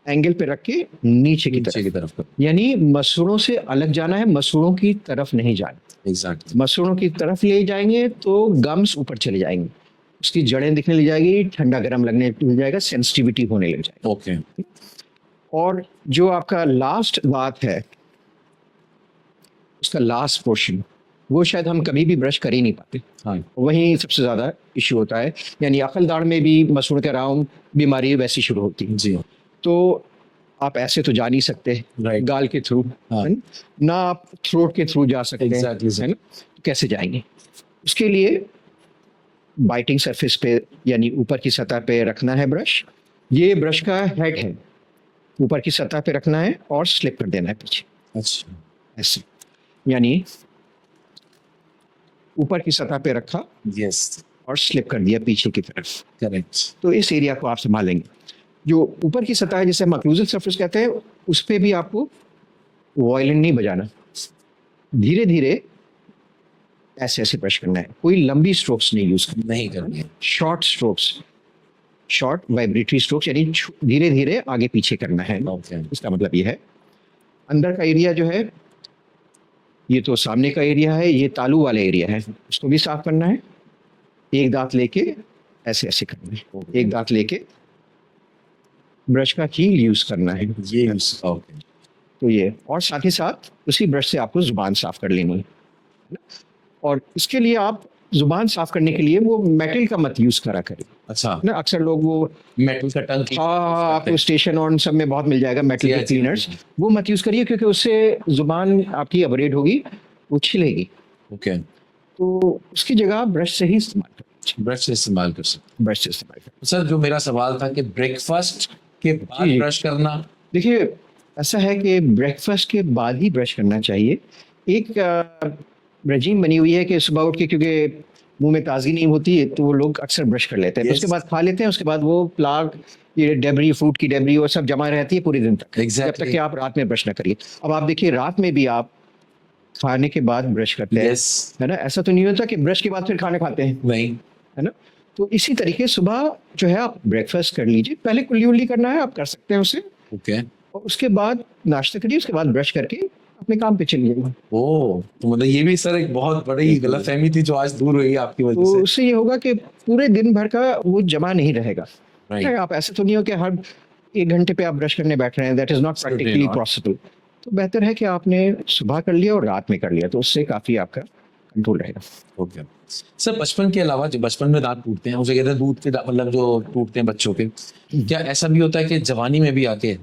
एंगल पे रख के नीचे की नीचे की तरफ, तरफ। यानी मसूड़ों से अलग जाना है, मसूड़ों की तरफ नहीं जाना। एग्जैक्टली। मसूड़ों की तरफ ले जाएंगे तो गम्स ऊपर चले जाएंगे, उसकी जड़ें दिखने लग जाएगी, ठंडा गर्म लगने लग जाएगा, सेंसिटिविटी होने लग जाएगी। ओके। और जो आपका लास्ट दांत है, उसका लास्ट पोर्शन, वो शायद हम कभी भी ब्रश कर ही नहीं पाते, हाँ। वहीं सबसे ज़्यादा इश्यू होता है। यानी अकल दाढ़ में भी मसूड़ के अराउंड बीमारी वैसी शुरू होती है। जी। तो आप ऐसे तो जा नहीं सकते Right. गाल के थ्रू, हाँ। है ना आप थ्रोट के थ्रू जा सकते Exactly, हैं, है ना? तो कैसे जाएंगे? उसके लिए बाइटिंग सरफेस पे यानी ऊपर की सतह पे रखना है ब्रश। ये ब्रश का हेड है, ऊपर की सतह पे रखना है और स्लिप कर देना है पीछे, अच्छा। ऐसे। यानी ऊपर की सतह पे रखा यस। और स्लिप कर दिया पीछे की तरफ। करेक्ट। तो इस एरिया को आप संभालेंगे। जो ऊपर की सतह है जिसे हम अक्लूसिव सरफेस कहते हैं, उस पे भी आपको वायलिन नहीं बजाना, धीरे धीरे ऐसे ऐसे ब्रश करना है, कोई लंबी स्ट्रोक्स नहीं यूज करना, नहीं करनी है। Short strokes, short vibratory strokes, यानी धीरे धीरे आगे पीछे करना है। ओके। इसका मतलब ये है। अंदर का एरिया जो है, ये तो सामने का एरिया है, ये तालू वाला एरिया है, उसको भी साफ करना है। एक दांत लेके ऐसे ऐसे करना है, एक दांत लेके ब्रश का कील यूज करना है, ये ओके। तो ये, और साथ ही साथ उसी ब्रश से आपको जुबान साफ कर लेनी है। और इसके लिए आप जुबान साफ करने के लिए वो मेटल का मत यूज करा करें अच्छा। ना। अक्सर लोग वो मेटल का टंग आपको स्टेशन और सब में बहुत मिल जाएगा मेटल के जी, क्लीनर्स, जी। वो मत यूज करिए, क्योंकि उससे जुबान आपकी अपग्रेड होगी, वो छिलेगी। ओके। तो उसकी जगह आप ब्रश से ही इस्तेमाल करें, ब्रश से इस्तेमाल कर सकते। ब्रश से इस्तेमाल करें। सर, जो मेरा सवाल था कि ब्रेकफास्ट के बाद जी। ब्रश करना। देखिए, ऐसा है कि ब्रेकफास्ट के बाद ही ब्रश करना चाहिए। एक रजीम बनी हुई है कि सुबह उठ के, क्योंकि मुंह में ताजगी नहीं होती है, तो वो लोग अक्सर ब्रश कर लेते हैं, Yes. उसके बाद खा लेते हैं, उसके बाद वो प्लाग, ये डेबरी, फ्रूट की डेबरी, वो सब जमा रहती है पूरे दिन तक, Exactly. जब तक कि आप रात में ब्रश ना करिए। अब आप देखिए, रात में भी आप खाने के बाद ब्रश करते हैं, यस। है ना? ऐसा तो नहीं होता कि ब्रश के बाद फिर खाना खाते हैं, नहीं। है ना? तो इसी तरीके सुबह जो है आप ब्रेकफास्ट कर लीजिए, पहले कुल्ली उल्ली करना है, आप कर सकते हैं उसे, ओके। और उसके बाद नाश्ता करिए, उसके बाद ब्रश करके अपने काम पे चलिए। ओ, तो मतलब ये भी सर एक बहुत बड़ी गलतफहमी थी जो आज दूर हुई आपकी वजह तो से। उससे ये होगा कि पूरे दिन भर का वो जमा नहीं रहेगा। Right. आप ऐसे तो नहीं हो कि हर 1 घंटे पे आप ब्रश करने बैठ रहे हैं, that is not Certainly practically not. Possible. तो बेहतर है कि आपने सुबह कर लिया और रात में कर लिया, तो उससे काफी आपका कंट्रोल रहेगा। ओके। सर, बचपन के अलावा जो बचपन में दांत टूटते हैं, उसे कहते हैं दूध के मतलब जो टूटते हैं बच्चों के, क्या ऐसा भी होता है कि जवानी में भी आके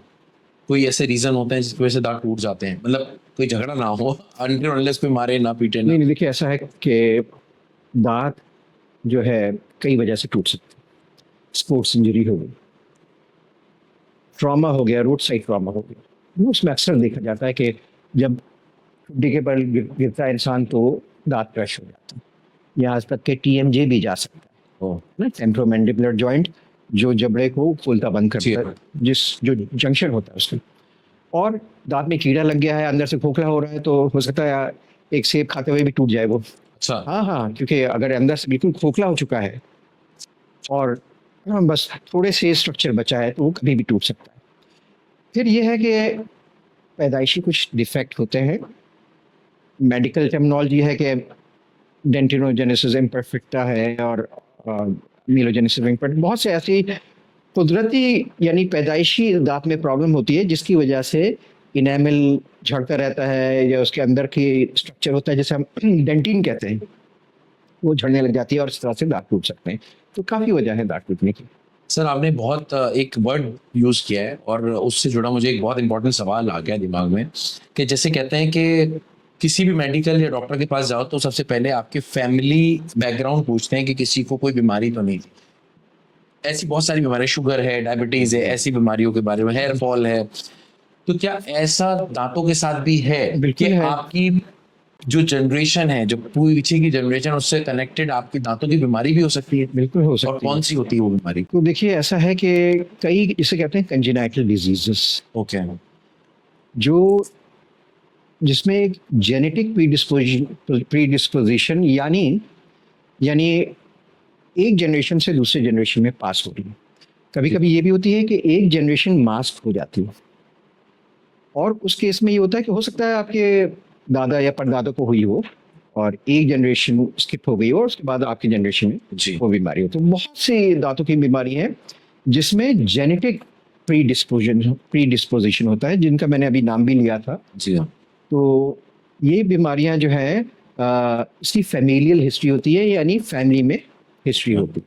कोई ऐसे रीजन होते हैं जिसकी वजह से दांत टूट जाते हैं? मतलब कोई झगड़ा ना हो, अनटिल अनलेस कोई मारे ना पीटे ना। नहीं नहीं, देखिए ऐसा है कि दांत जो है कई वजह से टूट सकते हैं। स्पोर्ट्स इंजरी हो गई, ट्रॉमा हो गया, रोड साइड ट्रॉमा हो गया, उसमें अक्सर देखा जाता है कि जब ठुड्डी के बल गिरता है इंसान तो दांत क्रश हो जाता है। यहाँ तक के TMJ भी जा सकता है ओह, ना, टेम्पोरोमैंडिबुलर जॉइंट, जो जबड़े को खोलता बंद जी। करता है, जिस जो जंक्शन होता है उसमें। और दांत में कीड़ा लग गया है, अंदर से खोखला हो रहा है, तो हो सकता है एक सेब खाते हुए भी टूट जाए वो। अच्छा। हाँ हाँ, क्योंकि अगर अंदर से बिल्कुल खोखला हो चुका है और बस थोड़े से स्ट्रक्चर बचा है, तो वो कभी भी टूट सकता है। फिर ये है कि पैदाइशी कुछ डिफेक्ट होते हैं। मेडिकल टर्मिनोलॉजी है कि डेंटिनोजेनेसिस इम्परफेक्टा है और मीलोजेनेसिस इम्परफेक्टा, बहुत से ऐसी कुदरती यानी पैदाइशी दांत में प्रॉब्लम होती है जिसकी वजह से इनेमल झड़ता रहता है, या उसके अंदर की स्ट्रक्चर होता है जिसे हम डेंटिन कहते हैं, वो झड़ने लग जाती है और इस तरह से दांत टूट सकते हैं। तो काफ़ी वजह है दांत टूटने की। सर, आपने बहुत एक वर्ड यूज किया है और उससे जुड़ा मुझे एक बहुत इंपॉर्टेंट सवाल आ गया दिमाग में, कि जैसे कहते हैं कि किसी भी मेडिकल या डॉक्टर के पास जाओ तो सबसे पहले आपके फैमिली बैकग्राउंड पूछते हैं कि किसी को कोई बीमारी तो नहीं थी। ऐसी बहुत सारी बीमारियां, शुगर है, डायबिटीज है, ऐसी बीमारियों के बारे में, हेयर फॉल है, तो क्या ऐसा दांतों के साथ भी है बिल्कुल कि है। आपकी जो जनरेशन है, जो पीछे की जनरेशन, उससे कनेक्टेड आपकी दांतों की बीमारी भी हो सकती है? बिल्कुल हो और सकती है। कौन सी होती है वो बीमारी? तो देखिए ऐसा है कि कई इसे कहते हैं कंजेनाइटल डिजीजेस, ओके। जो जिसमें एक जेनेटिक प्रीडिस्पोजिशन यानी यानी एक जनरेशन से दूसरे जनरेशन में पास हो रही है। कभी कभी ये भी होती है कि एक जनरेशन मास्क हो जाती है, और उस केस में ये होता है कि हो सकता है आपके दादा या परदादा को हुई हो और एक जनरेशन स्किप हो गई हो और उसके बाद आपकी जनरेशन में जी। वो बीमारी हो। तो बहुत सी दांतों की बीमारी है जिसमें जेनेटिक प्रीडिस्पोजिशन होता है, जिनका मैंने अभी नाम भी लिया था। जी हाँ। तो ये बीमारियां जो है इसकी फैमिलियल हिस्ट्री होती है, यानी फैमिली में हिस्ट्री होती है।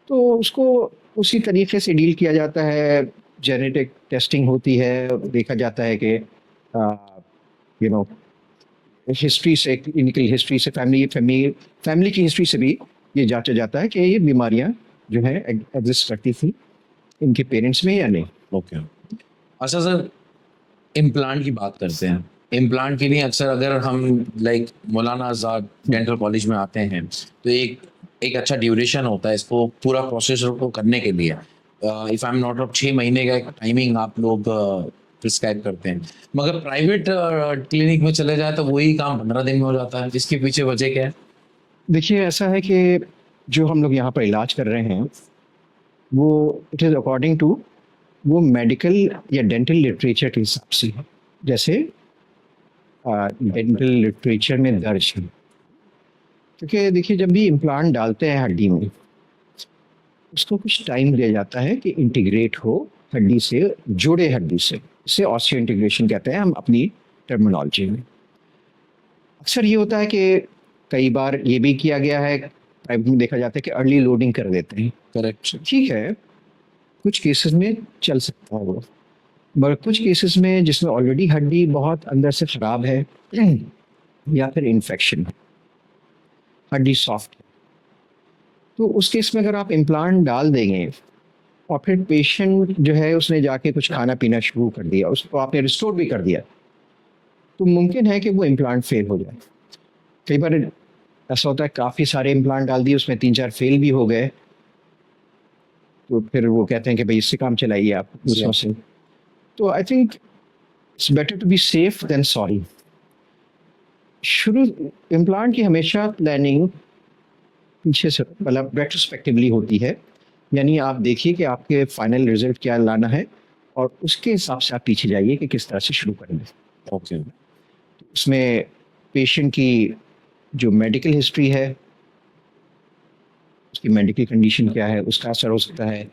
तो उसको उसी तरीके से डील किया जाता है। जेनेटिक टेस्टिंग होती है, देखा जाता है कि यू नो हिस्ट्री से, क्लिनिकल हिस्ट्री से, फैमिली की हिस्ट्री से भी ये जांचा जाता है कि ये बीमारियां जो है एग्जिस्ट करती थी इनके पेरेंट्स में या नहीं। ओके। अच्छा सर, इम्प्लांट की बात करते हैं। इम्प्लांट के लिए अक्सर अगर हम लाइक मौलाना आज़ाद डेंटल कॉलेज में आते हैं तो एक एक अच्छा ड्यूरेशन होता है इसको पूरा प्रोसेस को करने के लिए। If I am not wrong 6 महीने का एक टाइमिंग आप लोग प्रिस्क्राइब करते हैं, मगर प्राइवेट क्लिनिक में चले जाए तो वही काम 15 दिन में हो जाता है। इसके पीछे वजह क्या है? देखिए ऐसा है कि जो हम लोग यहाँ पर इलाज कर रहे हैं वो इट इज़ अकॉर्डिंग टू वो मेडिकल या डेंटल लिटरेचर के हिसाब से है। जैसे डेंटल लिटरेचर में दर्ज है, क्योंकि देखिए जब भी इम्प्लांट डालते हैं हड्डी में, उसको कुछ टाइम दिया जाता है कि इंटीग्रेट हो हड्डी से, जुड़े हड्डी से। इसे ऑस्टियो इंटीग्रेशन कहते हैं हम अपनी टर्मिनोलॉजी में। अक्सर ये होता है कि कई बार ये भी किया गया है, प्राइवेट में देखा जाता है कि अर्ली लोडिंग कर देते हैं। करेक्ट। ठीक है, कुछ केसेस में चल सकता है वो, मगर कुछ केसेस में जिसमें ऑलरेडी हड्डी बहुत अंदर से खराब है या फिर इन्फेक्शन है, हड्डी सॉफ्ट है, तो उस केस में अगर आप इम्प्लांट डाल देंगे और फिर पेशेंट जो है उसने जाके कुछ खाना पीना शुरू कर दिया, उसको आपने रिस्टोर भी कर दिया, तो मुमकिन है कि वो इम्प्लांट फेल हो जाए। कई बार ऐसा होता है काफ़ी सारे इम्प्लांट डाल दिए, उसमें 3-4 फेल भी हो गए, तो फिर वो कहते हैं कि भाई इससे काम चलाइए आप दूसरों से। तो I think it's better to be safe than sorry. शुरू इम्प्लांट की हमेशा प्लानिंग पीछे से मतलब रेट्रोस्पेक्टिवली होती है, यानी आप देखिए कि आपके फाइनल रिजल्ट क्या लाना है और उसके हिसाब से आप पीछे जाइए कि किस तरह से शुरू करेंगे। ओके। उसमें पेशेंट की जो मेडिकल हिस्ट्री है, उसकी मेडिकल कंडीशन क्या है, उसका असर हो सकता है।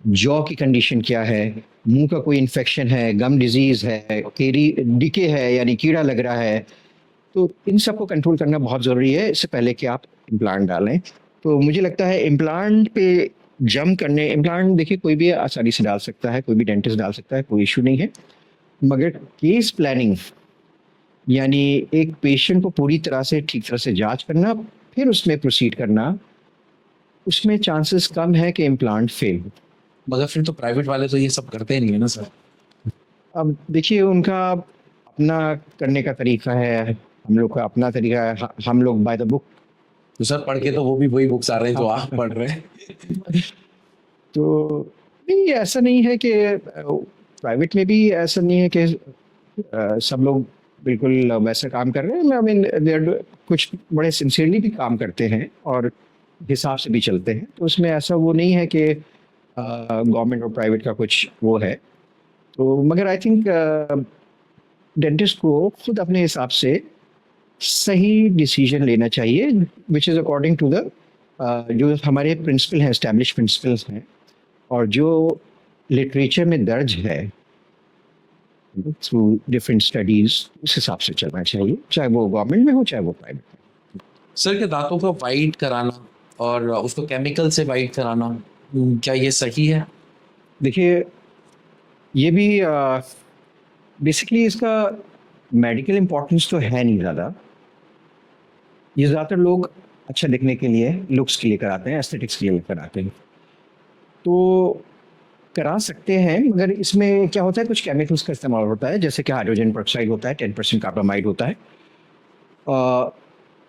जॉ की कंडीशन क्या है, मुंह का कोई इन्फेक्शन है, गम डिजीज़ है, केरी डीके है यानी कीड़ा लग रहा है, तो इन सब को कंट्रोल करना बहुत ज़रूरी है इससे पहले कि आप इम्प्लांट डालें। तो मुझे लगता है इम्प्लांट पे जंप करने, इम्प्लांट देखिए कोई भी आसानी से डाल सकता है, कोई भी डेंटिस्ट डाल सकता है, कोई इशू नहीं है, मगर केस प्लानिंग यानी एक पेशेंट को पूरी तरह से ठीक तरह से जांच करना फिर उसमें प्रोसीड करना, उसमें चांसेस कम है कि इम्प्लांट फेल हो। मगर फिर तो प्राइवेट वाले तो ये सब करते नहीं है ना सर? अब देखिए उनका अपना करने का तरीका है, हम लोग का अपना तरीका है, हम लोग बाय द बुक। तो सर पढ़ के तो वो भी वही बुक्स आ रहे हैं जो आप पढ़ रहे हैं। तो नहीं, ऐसा नहीं है कि प्राइवेट में भी ऐसा नहीं है कि सब लोग बिल्कुल वैसा काम कर रहे हैं। आई मीन कुछ बड़े सिंसियरली भी काम करते हैं और हिसाब से भी चलते हैं, तो उसमें ऐसा वो नहीं है कि गवर्नमेंट और प्राइवेट का कुछ वो है। तो मगर आई थिंक डेंटिस्ट को खुद अपने हिसाब से सही डिसीजन लेना चाहिए, which is according to the जो हमारे प्रिंसिपल हैं, एस्टैब्लिश प्रिंसिपल्स हैं, और जो लिटरेचर में दर्ज है थ्रू डिफरेंट स्टडीज़, उस हिसाब से चलना चाहिए, चाहे वो गवर्नमेंट में हो चाहे वो प्राइवेट में। सर के दांतों को वाइट कराना और उसको केमिकल से वाइट कराना, क्या ये सही है? देखिए ये भी बेसिकली इसका मेडिकल इम्पोर्टेंस तो है नहीं ज़्यादा। ये ज़्यादातर लोग अच्छा दिखने के लिए, लुक्स के लिए कराते हैं, एस्थेटिक्स के लिए कराते हैं, तो करा सकते हैं, मगर इसमें क्या होता है कुछ केमिकल्स का इस्तेमाल होता है, जैसे कि हाइड्रोजन पेरोक्साइड होता है, 10% कार्बामाइड होता है, अ,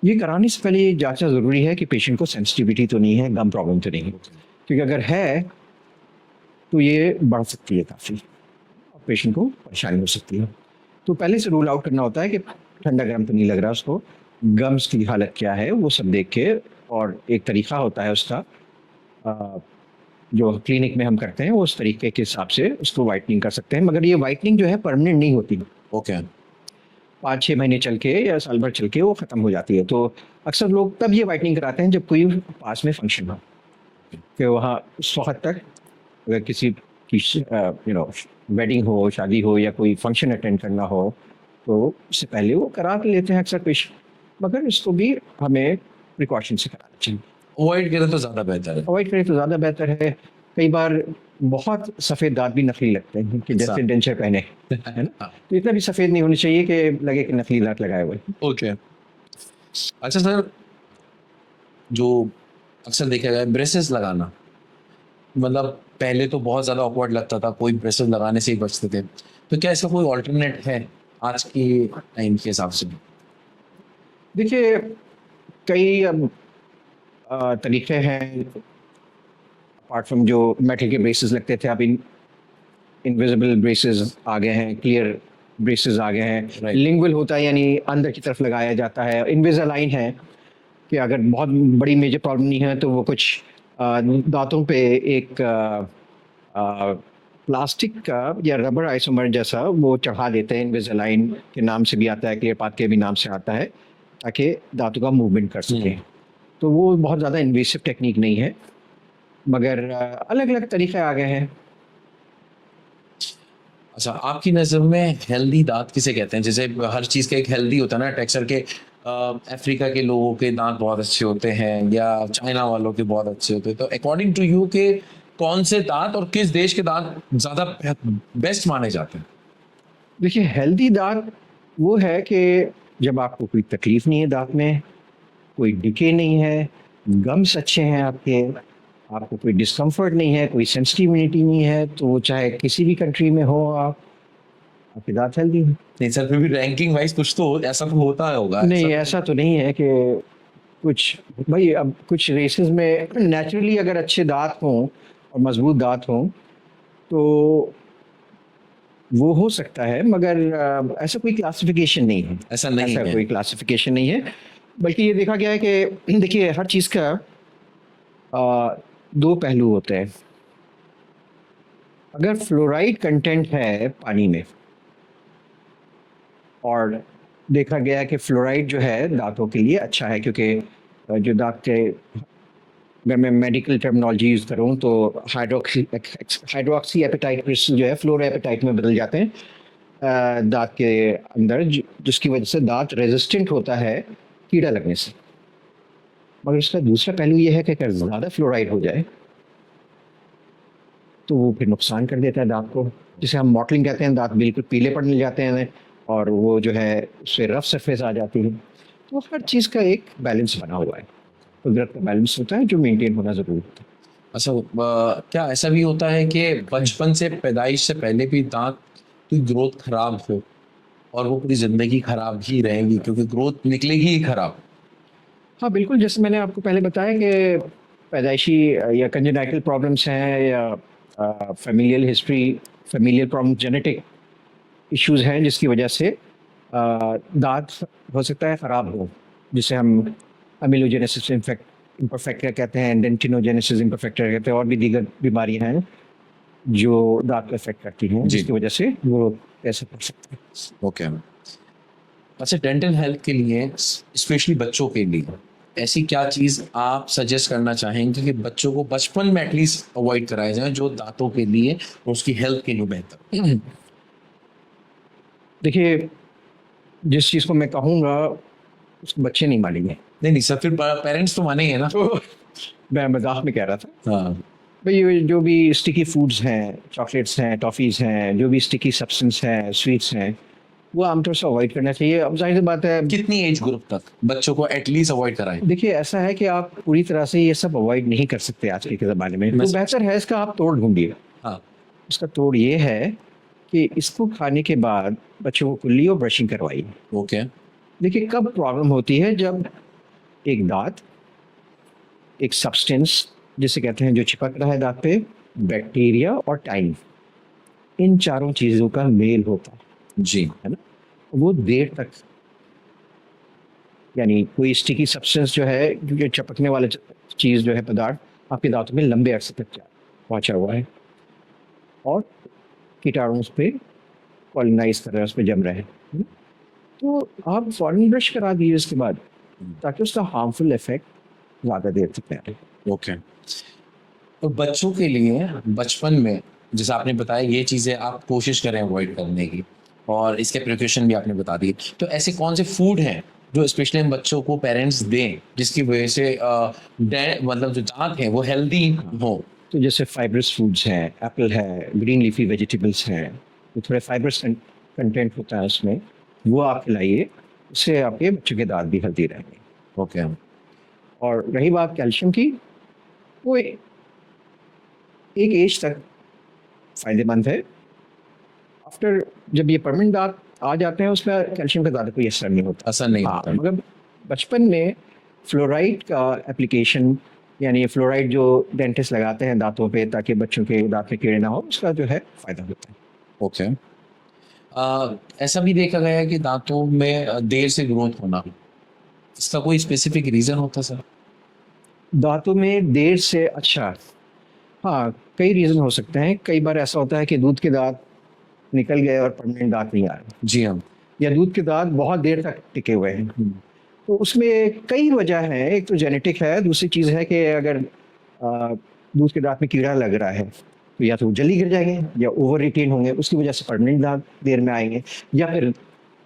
ये कराने से पहले ये जांचना ज़रूरी है कि पेशेंट को सेंसिटिविटी तो नहीं है, गम प्रॉब्लम तो नहीं है, क्योंकि अगर है तो ये बढ़ सकती है काफ़ी, पेशेंट को परेशानी हो सकती है। तो पहले से रूल आउट करना होता है कि ठंडा गर्म तो नहीं लग रहा उसको, गम्स की हालत क्या है वो सब देख के, और एक तरीका होता है उसका अ, जो क्लिनिक में हम करते हैं उस तरीके के हिसाब से उसको वाइटनिंग कर सकते हैं, मगर ये वाइटनिंग जो है परमानेंट नहीं होती, ओके 5-6 महीने चल के या साल भर चल के वो ख़त्म हो जाती है। तो अक्सर लोग तब ये वाइटनिंग कराते हैं जब कोई पास में फंक्शन हो, कि वहाँ उस वक़्त तक अगर किसी की वेडिंग हो, शादी हो या कोई फंक्शन अटेंड करना हो, तो उससे पहले वो करा के लेते हैं अक्सर पेशेंट, मगर इसको भी हमें प्रिकॉशन से कराना चाहिए। अवॉइड करें तो ज़्यादा बेहतर है। अवॉइड करें तो ज़्यादा बेहतर है। कई बार बहुत सफ़ेद दाँत भी नकली लगते हैं कि जैसे अच्छा। डेंचर पहने, है ना? तो इतना भी सफ़ेद नहीं होने चाहिए कि लगे कि नकली दाँत लगाए हुए हैं। ओके अच्छा सर, जो अक्सर देखा गया है ब्रेसेस लगाना, मतलब पहले तो बहुत ज़्यादा ऑकवर्ड लगता था, कोई ब्रेसेस लगाने से ही बचते थे, तो क्या इसका कोई ऑल्टरनेट है आज के टाइम के हिसाब से? देखिए, कई अब तरीक़े हैं अपार्ट फ्रॉम जो मेटल के ब्रेसेस लगते थे, अब इनविजिबल ब्रेसेस आ गए हैं, क्लियर ब्रेसेस आ गए हैं। Right. लिंगुअल होता है यानी अंदर की तरफ लगाया जाता है। इनविसालाइन है कि अगर बहुत बड़ी मेजर प्रॉब्लम नहीं है तो वो कुछ दांतों पे एक प्लास्टिक का या रबर आइसोमर जैसा वो चढ़ा देते हैं, इनविसालाइन के नाम से भी आता है, क्लियर पाथ के भी नाम से आता है, ताकि दांतों का मूवमेंट कर सकें। तो वो बहुत ज़्यादा इन्वेसिव टेक्निक नहीं है, मगर अलग-अलग तरीक़े आ गए हैं। अच्छा, आपकी नज़र में हेल्दी दाँत किसे कहते हैं? जैसे हर चीज़ का एक हेल्दी होता है ना टेक्सचर के, अफ्रीका के लोगों के दाँत बहुत अच्छे होते हैं या चाइना वालों के बहुत अच्छे होते हैं। तो अकॉर्डिंग टू यू के कौन से दाँत और किस देश के दाँत ज़्यादा बेस्ट माने जाते हैं? देखिए, हेल्दी दाँत वो है कि जब आपको कोई तकलीफ़ नहीं है दाँत में, कोई डिके नहीं है, गम्स अच्छे हैं आपके, आपको कोई डिस्कम्फ़र्ट नहीं है, कोई सेंसिटिविटी नहीं है, तो वो चाहे किसी भी कंट्री में हो आप, आपके दाँत हेल्दी हैं। नहीं सर, फिर भी रैंकिंग वाइज़ कुछ तो ऐसा तो होता होगा। नहीं, तो ऐसा तो नहीं है कि कुछ भई अब कुछ रेसेस में नेचुरली अगर अच्छे दाँत हों और मज़बूत दाँत हों, तो वो हो सकता है, मगर ऐसा कोई क्लासिफ़िकेशन नहीं है। ऐसा नहीं ऐसा है। कोई क्लासिफ़िकेशन नहीं है, बल्कि ये देखा गया है कि देखिए हर चीज़ का 2 पहलू होते हैं। अगर फ्लोराइड कंटेंट है पानी में और देखा गया है कि फ्लोराइड जो है दाँतों के लिए अच्छा है, क्योंकि जो दाँत के, अगर मैं मेडिकल टर्मिनोलॉजी यूज़ करूँ तो हाइड्रॉक्सी एपेटाइट क्रिस्टल जो है फ्लोरोएपेटाइट में बदल जाते हैं दाँत के अंदर, जिसकी वजह से दाँत रेजिस्टेंट होता है कीड़ा लगने से। मगर इसका दूसरा पहलू ये है कि अगर ज़्यादा फ्लोराइड हो जाए तो वो फिर नुकसान कर देता है दाँत को, जिसे हम मॉटलिंग कहते हैं, दाँत बिल्कुल पीले पड़ने जाते हैं और वो जो है उससे रफ सरफेस आ जाती है। तो हर चीज़ का एक बैलेंस बना हुआ है, कुदरत का बैलेंस होता है जो मेंटेन होना ज़रूरी होता है। अच्छा, क्या ऐसा भी होता है कि बचपन से पैदाइश से पहले भी दाँत की ग्रोथ खराब हो और वो पूरी ज़िंदगी खराब ही रहेगी क्योंकि ग्रोथ निकलेगी ही खराब? हाँ, बिल्कुल, जैसे मैंने आपको पहले बताया कि पैदाइशी या कंजेनाइटल प्रॉब्लम्स हैं या familial history, familial problem, genetic issues हैं जिसकी वजह से दाँत हो सकता है ख़राब हो, जिसे हम अमेलोजेनेसिस इम्परफेक्टा कहते हैं, डेंटिनोजेनेसिस इम्परफेक्टा कहते हैं, और भी दीगर बीमारियाँ हैं जो दाँत को अफ़ेक्ट करती हैं, जी। जिसकी वजह से वो ऐसे पड़ सकते हैं। ओके। अच्छा, डेंटल हेल्थ के लिए स्पेशली बच्चों के लिए ऐसी क्या चीज़ आप सजेस्ट करना चाहेंगे कि बच्चों को बचपन में एटलीस्ट अवॉइड कराया जाए जो दाँतों के लिए और उसकी हेल्थ के लिए बेहतर? देखिए, जिस चीज़ को मैं कहूँगा उसको बच्चे नहीं मानेंगे। नहीं, नहीं सर, फिर पेरेंट्स तो मानेंगे ना? तो मैं मज़ाक में कह रहा था। हाँ, भई ये जो भी स्टिकी फूड्स हैं, चॉकलेट्स हैं, टॉफ़ीज़ हैं, जो भी स्टिकी सब्सटेंस हैं, स्वीट्स हैं, वो आमतौर से अवॉइड करना चाहिए। अब ज़ाहिर-सी बात है, कितनी एज ग्रुप तक बच्चों को एटलीस्ट अवॉइड कराएं? देखिए ऐसा है कि आप पूरी तरह से ये सब अवॉइड नहीं कर सकते आज के ज़माने में। तो बेहतर है इसका आप तोड़ ढूँढिए। हाँ, इसका तोड़ ये है कि इसको खाने के बाद बच्चों को कुल्ली और ब्रशिंग करवाइए। ओके, देखिए कब प्रॉब्लम होती है, जब एक दांत, एक सब्सटेंस जिसे कहते हैं जो चिपक रहा है दांत पे, बैक्टीरिया और टाइम, इन चारों चीज़ों का मेल होता जी। है ना, वो देर तक, यानी कोई स्टिकी सब्सटेंस जो है, जो चिपकने वाला चीज़ जो है, पदार्थ आपके दांतों में लंबे अरसे तक पहुंचा हुआ है और कीटाणु उस पर कॉलोनाइज कर रहे हैं, उस पर जम रहे हैं, है ना? तो आप फॉरन ब्रश करा दीजिए इसके बाद, ताकि उसका हार्मफुल इफेक्ट ज़्यादा देर तक ना रहे। ओके। और बच्चों के लिए बचपन में, जैसे आपने बताया, ये चीज़ें आप कोशिश करें अवॉइड करने की, और इसके प्रिकॉशन भी आपने बता दिए। तो ऐसे कौन से फूड हैं जो स्पेशली हम बच्चों को पेरेंट्स दें, जिसकी वजह से मतलब जो दांत हैं वो हेल्दी हो? तो जैसे फाइब्रस फूड्स हैं, एप्पल है, ग्रीन लीफी वेजिटेबल्स हैं, तो थोड़े फाइब्रस कंटेंट होता है उसमें, वो आप खिलाइए, उससे आपके बच्चों के दांत भी हेल्दी रहेंगे। ओके। और रही बात कैल्शियम की, वो एक एज तक फायदेमंद है। आफ्टर, जब ये परमानेंट दांत आ जाते हैं, उसमें कैल्शियम का ज़्यादा कोई असर नहीं होता। असर नहीं हाँ, होता। मगर बचपन में फ्लोराइड का एप्लीकेशन, यानी फ्लोराइड जो डेंटिस्ट लगाते हैं दांतों पे ताकि बच्चों के दांत में कीड़े ना हो, उसका जो है फायदा होता है। ओके। ऐसा भी देखा गया है कि दांतों में देर से ग्रोथ होना, इसका कोई स्पेसिफिक रीजन होता है सर? दांतों में देर से, अच्छा, हाँ, कई रीज़न हो सकते हैं। कई बार ऐसा होता है कि दूध के दांत निकल गए और परमानेंट दांत नहीं आ रहे, जी हाँ। या दूध के दांत बहुत देर तक टिके हुए हैं। तो उसमें कई वजह हैं। एक तो जेनेटिक है, दूसरी चीज़ है कि अगर दूध के दांत में कीड़ा लग रहा है, तो या तो वो जल्दी गिर जाएंगे या ओवर रिटेन होंगे, उसकी वजह से परमानेंट दांत देर में आएंगे, या फिर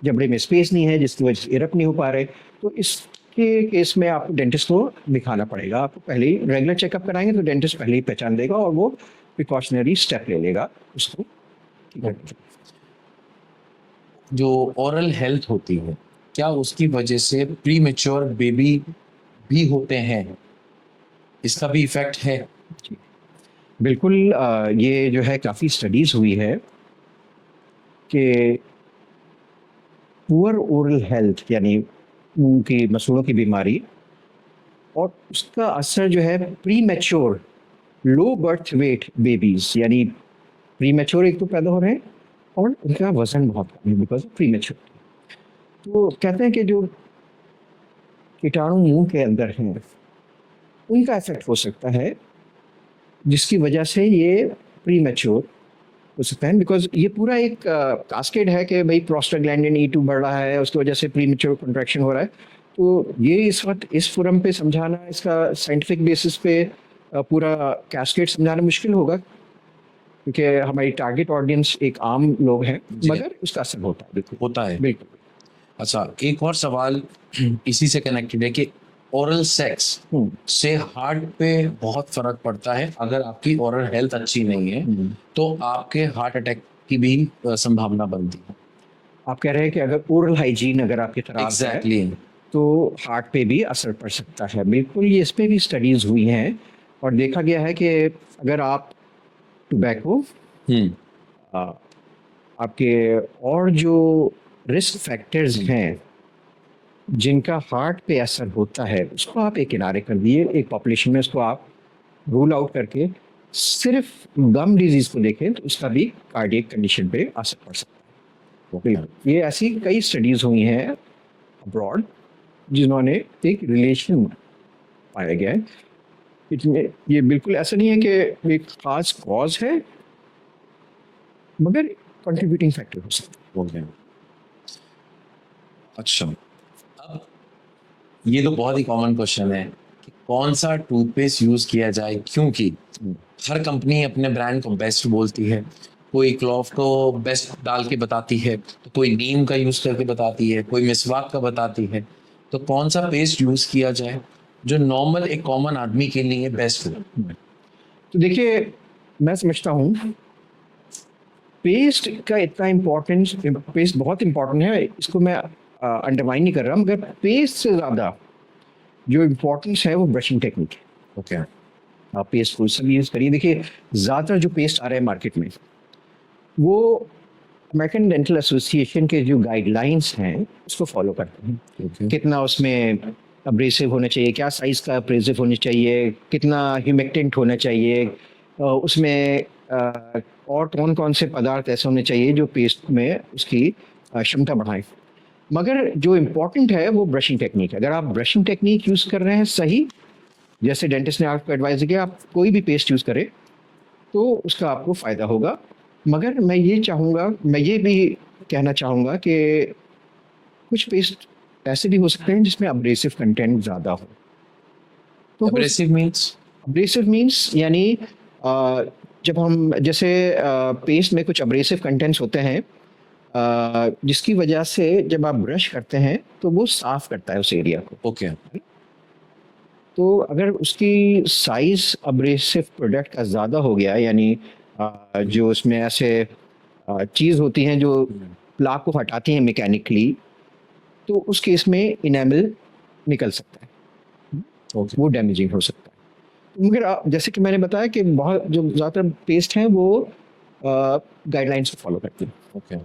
जबड़े में स्पेस नहीं है जिसकी वजह से इरप नहीं हो पा रहे। तो इसके केस में आपको डेंटिस्ट को दिखाना पड़ेगा। आपको पहले ही रेगुलर चेकअप कराएंगे तो डेंटिस्ट पहले ही पहचान देगा और वो प्रिकॉशनरी स्टेप ले लेगा उसको ठीक करने के लिए। जो ओरल हेल्थ होती है, क्या उसकी वजह से प्री मेच्योर बेबी भी होते हैं? इसका भी इफेक्ट है? जी, बिल्कुल। ये जो है काफ़ी स्टडीज़ हुई है कि पुअर ओरल हेल्थ, यानी मुंह की मसूड़ों की बीमारी, और उसका असर जो है pre mature low birth weight babies, यानी प्री मैच्योर एक तो पैदा हो रहे हैं और उनका वजन बहुत कम है बिकॉज ऑफ प्री मैच्योर। तो कहते हैं कि जो कीटाणु मुंह के अंदर हैं उनका इफेक्ट हो सकता है, जिसकी वजह से ये प्री मैच्योर हो सकता है। बिकॉज ये पूरा एक कास्केड है कि भाई प्रोस्टाग्लैंडिन E2 बढ़ रहा है, उसकी वजह से प्री मैच्योर कंट्रैक्शन हो रहा है। तो ये इस वक्त इस फोरम पे समझाना, इसका साइंटिफिक बेसिस पे पूरा कैस्केड समझाना मुश्किल होगा, क्योंकि हमारी टारगेट ऑडियंस एक आम लोग हैं, जी। मगर उसका असर होता है, बिल्कुल होता है। बिल्कुल। अच्छा, एक और सवाल इसी से कनेक्टेड है कि ओरल सेक्स से हार्ट पे बहुत फर्क पड़ता है। अगर आपकी ओरल हेल्थ अच्छी नहीं है तो आपके हार्ट अटैक की भी संभावना बनती है। आप कह रहे हैं कि अगर ओरल हाइजीन अगर आपकी खराब है एग्जैक्टली। तो हार्ट पे भी असर पड़ सकता है। बिल्कुल, ये इस पे भी स्टडीज हुई हैं और देखा गया है कि अगर आप टोबैको, आपके और जो रिस्क फैक्टर्स हैं जिनका हार्ट पे असर होता है, उसको आप एक किनारे कर दिए, एक पॉपुलेशन में उसको आप रूल आउट करके सिर्फ गम डिजीज को देखें तो उसका भी कार्डियक कंडीशन पे असर पड़ सकता है। बिल्कुल, ये ऐसी कई स्टडीज हुई हैं अब्रॉड जिन्होंने एक रिलेशन पाया गया है। इसमें ये बिल्कुल ऐसा नहीं है कि एक खास कॉज है, मगर कंट्रीब्यूटिंग फैक्टर हो सकता है। अच्छा, अब ये तो बहुत ही कॉमन क्वेश्चन है कि कौन सा टूथपेस्ट यूज किया जाए, क्योंकि हर कंपनी अपने ब्रांड को बेस्ट बोलती है। कोई क्लॉफ को बेस्ट डाल के बताती है, तो कोई नीम का यूज करके बताती है, कोई मिसवाक का बताती है। तो कौन सा पेस्ट यूज किया जाए जो नॉर्मल एक कॉमन आदमी के लिए बेस्ट हो? तो देखिए, मैं समझता हूँ पेस्ट का इतना इम्पोर्टेंस, पेस्ट बहुत इम्पोर्टेंट है, इसको मैं अंडरमाइन नहीं कर रहा, मगर पेस्ट से ज़्यादा जो इम्पोर्टेंस है वो ब्रशिंग टेक्निक है। ओके। आप पेस्ट फुल सब यूज़ करिए। देखिए, ज़्यादातर जो पेस्ट आ रहे हैं मार्केट में वो अमेरिकन डेंटल एसोसिएशन के जो गाइडलाइंस हैं उसको फॉलो करते हैं। ओके कितना उसमें अब्रेसिव होना चाहिए, क्या साइज़ का अब्रेसिव होना चाहिए, कितना ह्यूमेक्टेंट होना चाहिए, उसमें और कौन कौन से पदार्थ ऐसे होने चाहिए जो पेस्ट में उसकी क्षमता बढ़ाएं। मगर जो इम्पोर्टेंट है वो ब्रशिंग टेक्निक है। अगर आप ब्रशिंग टेक्निक यूज़ कर रहे हैं सही, जैसे डेंटिस्ट ने आपको एडवाइस किया, आप कोई भी पेस्ट यूज़ करें तो उसका आपको फ़ायदा होगा। मगर मैं ये भी कहना चाहूँगा कि कुछ पेस्ट ऐसे भी हो सकते हैं जिसमें अब्रेसिव कंटेंट ज़्यादा हो। तो एब्रेसिव मींस अब्रेसिव मीन्स यानी जब हम जैसे पेस्ट में कुछ अब्रेसिव कंटेंट्स होते हैं, जिसकी वजह से जब आप ब्रश करते हैं तो वो साफ करता है उस एरिया को। ओके तो अगर उसकी साइज अब्रेसिव प्रोडक्ट का ज़्यादा हो गया, यानी जो उसमें ऐसे चीज़ होती हैं जो प्लाक को हटाती हैं मैकेनिकली, तो उस केस में इनेमल निकल सकता है, ओके वो डैमेजिंग हो सकता है। मगर जैसे कि मैंने बताया कि बहुत जो ज़्यादातर पेस्ट हैं वो गाइडलाइंस को फॉलो करती हैं। ओके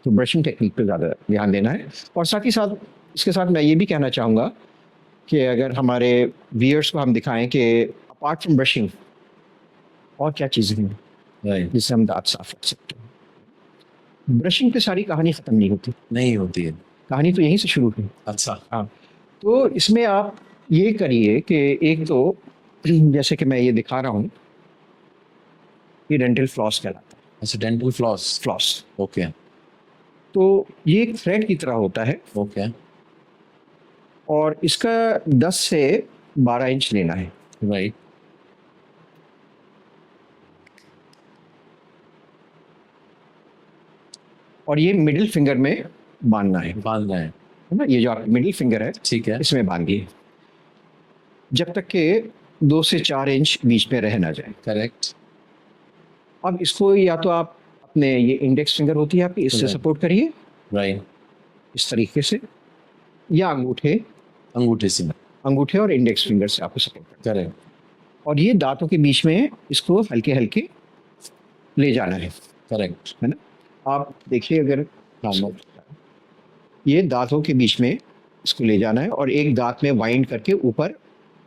तो ब्रशिंग टेक्निक पे ज़्यादा ध्यान देना है। और साथ ही साथ इसके साथ मैं ये भी कहना चाहूँगा कि अगर हमारे व्यूअर्स को हम दिखाएं कि अपार्ट फ्रॉम ब्रशिंग और क्या चीज़ें हैं राइट जिससे हम दांत साफ कर सकते हैं। ब्रशिंग पे सारी कहानी ख़त्म नहीं होती, नहीं होती है कहानी तो यहीं से शुरू हुई। अच्छा हाँ, तो इसमें आप ये करिए कि एक तो जैसे कि मैं ये दिखा रहा हूँ, ये डेंटल फ्लॉस कहलाता है। अच्छा डेंटल फ्लॉस फ्लॉस ओके तो ये एक थ्रेड की तरह होता है ओके और इसका 10 से 12 इंच लेना है। राइट और ये मिडिल फिंगर में बांधना है बांधना है ना। ये जो आपका मिडिल फिंगर है ठीक है इसमें बांधिए जब तक के 2 से 4 इंच बीच में रह ना जाए। करेक्ट अब इसको या तो आप अपने ये इंडेक्स फिंगर होती है आपकी, इससे Right. सपोर्ट करिए राइट इस तरीके से, या अंगूठे से अंगूठे और इंडेक्स फिंगर से आपको सपोर्ट करना करेक्ट है। और ये दांतों के बीच में इसको हल्के हल्के ले जाना है करेक्ट ना। आप देखिए अगर हाँ, ये दांतों के बीच में इसको ले जाना है और एक दांत में वाइंड करके ऊपर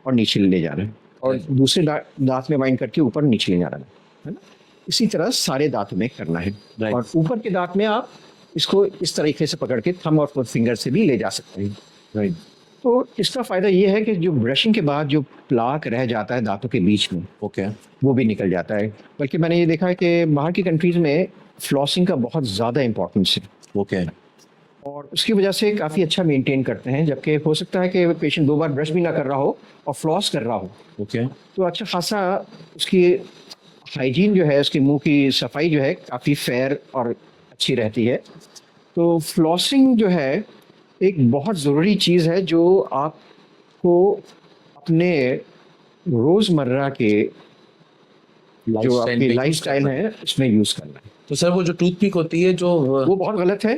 और नीचे ले जाना है और दूसरे दांत में वाइंड करके ऊपर नीचे ले जाना है ना। इसी तरह सारे दांतों में करना है। Right. और ऊपर के दांत में आप इसको इस तरीके से पकड़ के थंब और फोर फिंगर से भी ले जा सकते हैं। राइट तो इसका फ़ायदा ये है कि जो ब्रशिंग के बाद जो प्लाक रह जाता है दांतों के बीच में ओके वो भी निकल जाता है। बल्कि मैंने ये देखा है कि बाहर की कंट्रीज़ में फ्लॉसिंग का बहुत ज़्यादा इंपॉर्टेंस है ओके और उसकी वजह से काफ़ी अच्छा मेंटेन करते हैं। जबकि हो सकता है कि पेशेंट 2 बार ब्रश भी ना कर रहा हो और फ्लॉस कर रहा हो, ओके तो अच्छा खासा उसकी हाइजीन जो है, उसके मुंह की सफाई जो है काफ़ी फेयर और अच्छी रहती है। तो फ्लॉसिंग जो है एक बहुत ज़रूरी चीज़ है जो आपको अपने रोज़मर्रा के जो आपकी लाइफस्टाइल है उसमें यूज़ करना है। तो सर वो जो टूथपिक होती है जो वो बहुत गलत है।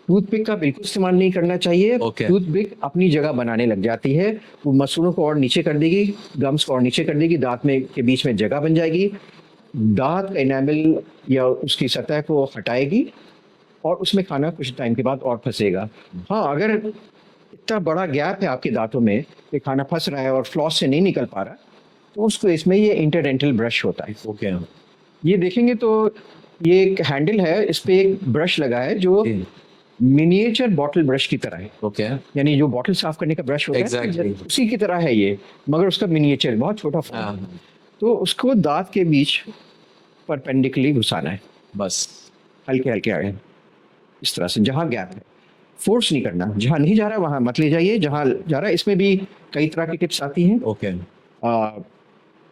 टूथपिक का बिल्कुल इस्तेमाल नहीं करना चाहिए। Okay. टूथपिक अपनी जगह बनाने लग जाती है, वो मसूड़ों को और नीचे कर देगी, गम्स को और नीचे कर देगी, दांत में के बीच में जगह बन जाएगी, दांत का इनेमल या उसकी सतह को हटाएगी और उसमें खाना कुछ टाइम के बाद और फंसेगा। हाँ, अगर इतना बड़ा गैप है आपके दांतों में कि खाना फंस रहा है और फ्लॉस से नहीं निकल पा रहा, तो उसको इसमें ये इंटरडेंटल ब्रश होता है। ओके ये देखेंगे तो ये एक हैंडल है, इस पे एक ब्रश लगा है जो मिनिएचर बॉटल ब्रश की तरह है। ओके यानी जो बॉटल साफ करने का ब्रश होता Exactly. है उसी की तरह है ये, मगर उसका मिनिएचर बहुत छोटा फॉर्म है। तो उसको दांत के बीच परपेंडिकुलरली घुसाना है, बस हल्के हल्के आगे इस तरह से, जहाँ गैप है फोर्स नहीं करना, जहाँ नहीं जा रहा वहाँ मत ले जाइए, जहाँ जा रहा है। इसमें भी कई तरह की टिप्स आती हैं, ओके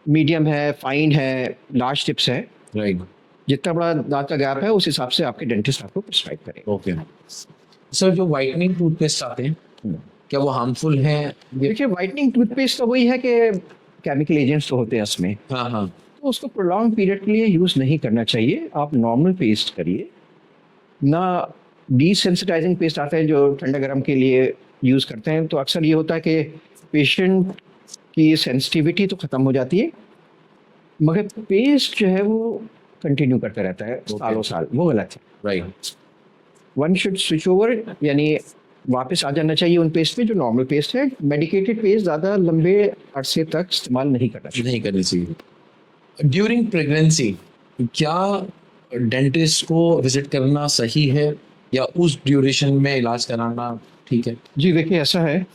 मीडियम है, फाइन है, लार्ज टिप्स है। राइट जितना बड़ा दांत का गैप है उस हिसाब से आपके डेंटिस्ट आपको प्रिस्क्राइब करेगा। ओके सर जो व्हाइटनिंग टूथपेस्ट आते हैं क्या वो हार्मफुल हैं ये देखिए, वाइटनिंग टूथपेस्ट तो वही है कि केमिकल एजेंट्स तो होते हैं उसमें, हाँ हाँ तो उसको प्रोलॉन्ग पीरियड के लिए यूज़ नहीं करना चाहिए। आप नॉर्मल पेस्ट करिए ना। डिसेंसिटाइजिंग पेस्ट आते हैं जो ठंडा गर्म के लिए यूज़ करते हैं, तो अक्सर ये होता है कि पेशेंट की सेंसिटिविटी तो ख़त्म हो जाती है, मगर पेस्ट जो है वो कंटिन्यू करता रहता है सालों साल, वो गलत है। Right. One should switch over, यानी वापस आ जाना चाहिए उन पेस्ट पे जो नॉर्मल पेस्ट है। मेडिकेटेड पेस्ट ज़्यादा लंबे अरसे तक इस्तेमाल नहीं करना चाहिए। नहीं करनी चाहिए। ड्यूरिंग प्रेगनेंसी क्या डेंटिस्ट को विजिट करना सही है या उस ड्यूरेशन में इलाज कराना ठीक है? जी देखिए, ऐसा है,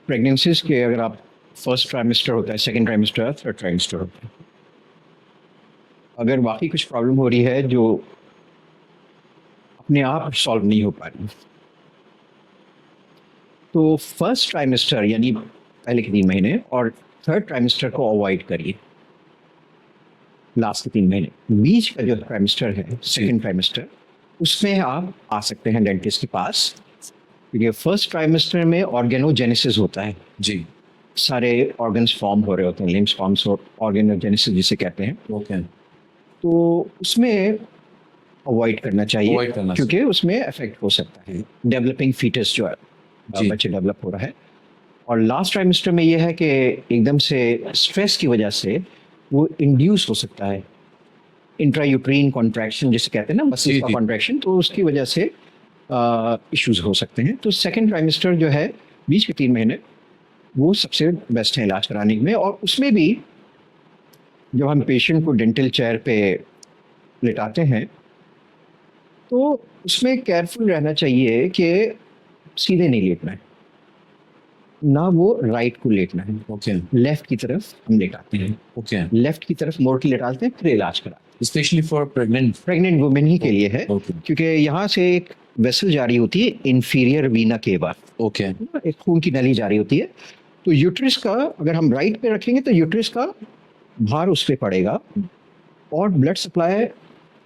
प्रेगनेंसीज के अगर आप फर्स्ट ट्राइमेस्टर होता है, सेकंड ट्राइमेस्टर, थर्ड ट्राइमेस्टर होता है, अगर वाकई कुछ प्रॉब्लम हो रही है जो अपने आप सॉल्व नहीं हो पा रही, तो फर्स्ट ट्राइमेस्टर यानी पहले के 3 महीने और थर्ड ट्राइमेस्टर को अवॉइड करिए। लास्ट के 3 महीने, बीच का जो ट्राइमेस्टर है, सेकंड ट्राइमेस्टर, उसमें आप आ सकते हैं डेंटिस्ट के पास, क्योंकि फर्स्ट ट्राइमेस्टर में ऑर्गेनोजेनेसिस होता है, जी। सारे ऑर्गन्स फॉर्म हो रहे होते हैं, लिम्स फॉर्म्स और ऑर्गेनोजेनेसिस जिसे कहते हैं, ओके। तो उसमें अवॉइड करना चाहिए, Avoid करना क्योंकि उसमें अफेक्ट हो सकता है डेवलपिंग फीटस जो है, जी। बच्चे डेवलप हो रहा है। और लास्ट ट्राइमेस्टर में यह है कि एकदम से स्ट्रेस की वजह से वो इंड्यूस हो सकता है, इंट्रायूट्रीन कॉन्ट्रैक्शन जिसे कहते हैं ना, मसल्स जी, का जी। कॉन्ट्रैक्शन, तो उसकी वजह से इश्यूज हो सकते हैं। तो सेकंड ट्राइमेस्टर जो है, बीच के 3 महीने, वो सबसे बेस्ट है इलाज कराने में। और उसमें भी जब हम पेशेंट को डेंटल चेयर पे लिटाते हैं, तो उसमें केयरफुल रहना चाहिए कि सीधे नहीं लेटना है, ना वो राइट को लेटना है, ओके। लेफ्ट की तरफ हम लेटाते हैं, ओके। लेफ्ट की तरफ मोड़ के लेटाते हैं, फिर इलाज कराते हैं। स्पेशली फॉर प्रेग्नेंट वुमेन ही के लिए है, ओके। क्योंकि यहाँ से एक वेसल जारी होती है, इंफीरियर वीना केवा, ओके। एक खून की नली जारी होती है। तो यूट्रिस का अगर हम राइट पे रखेंगे तो यूट्रिस का भार उस पर पड़ेगा और ब्लड सप्लाई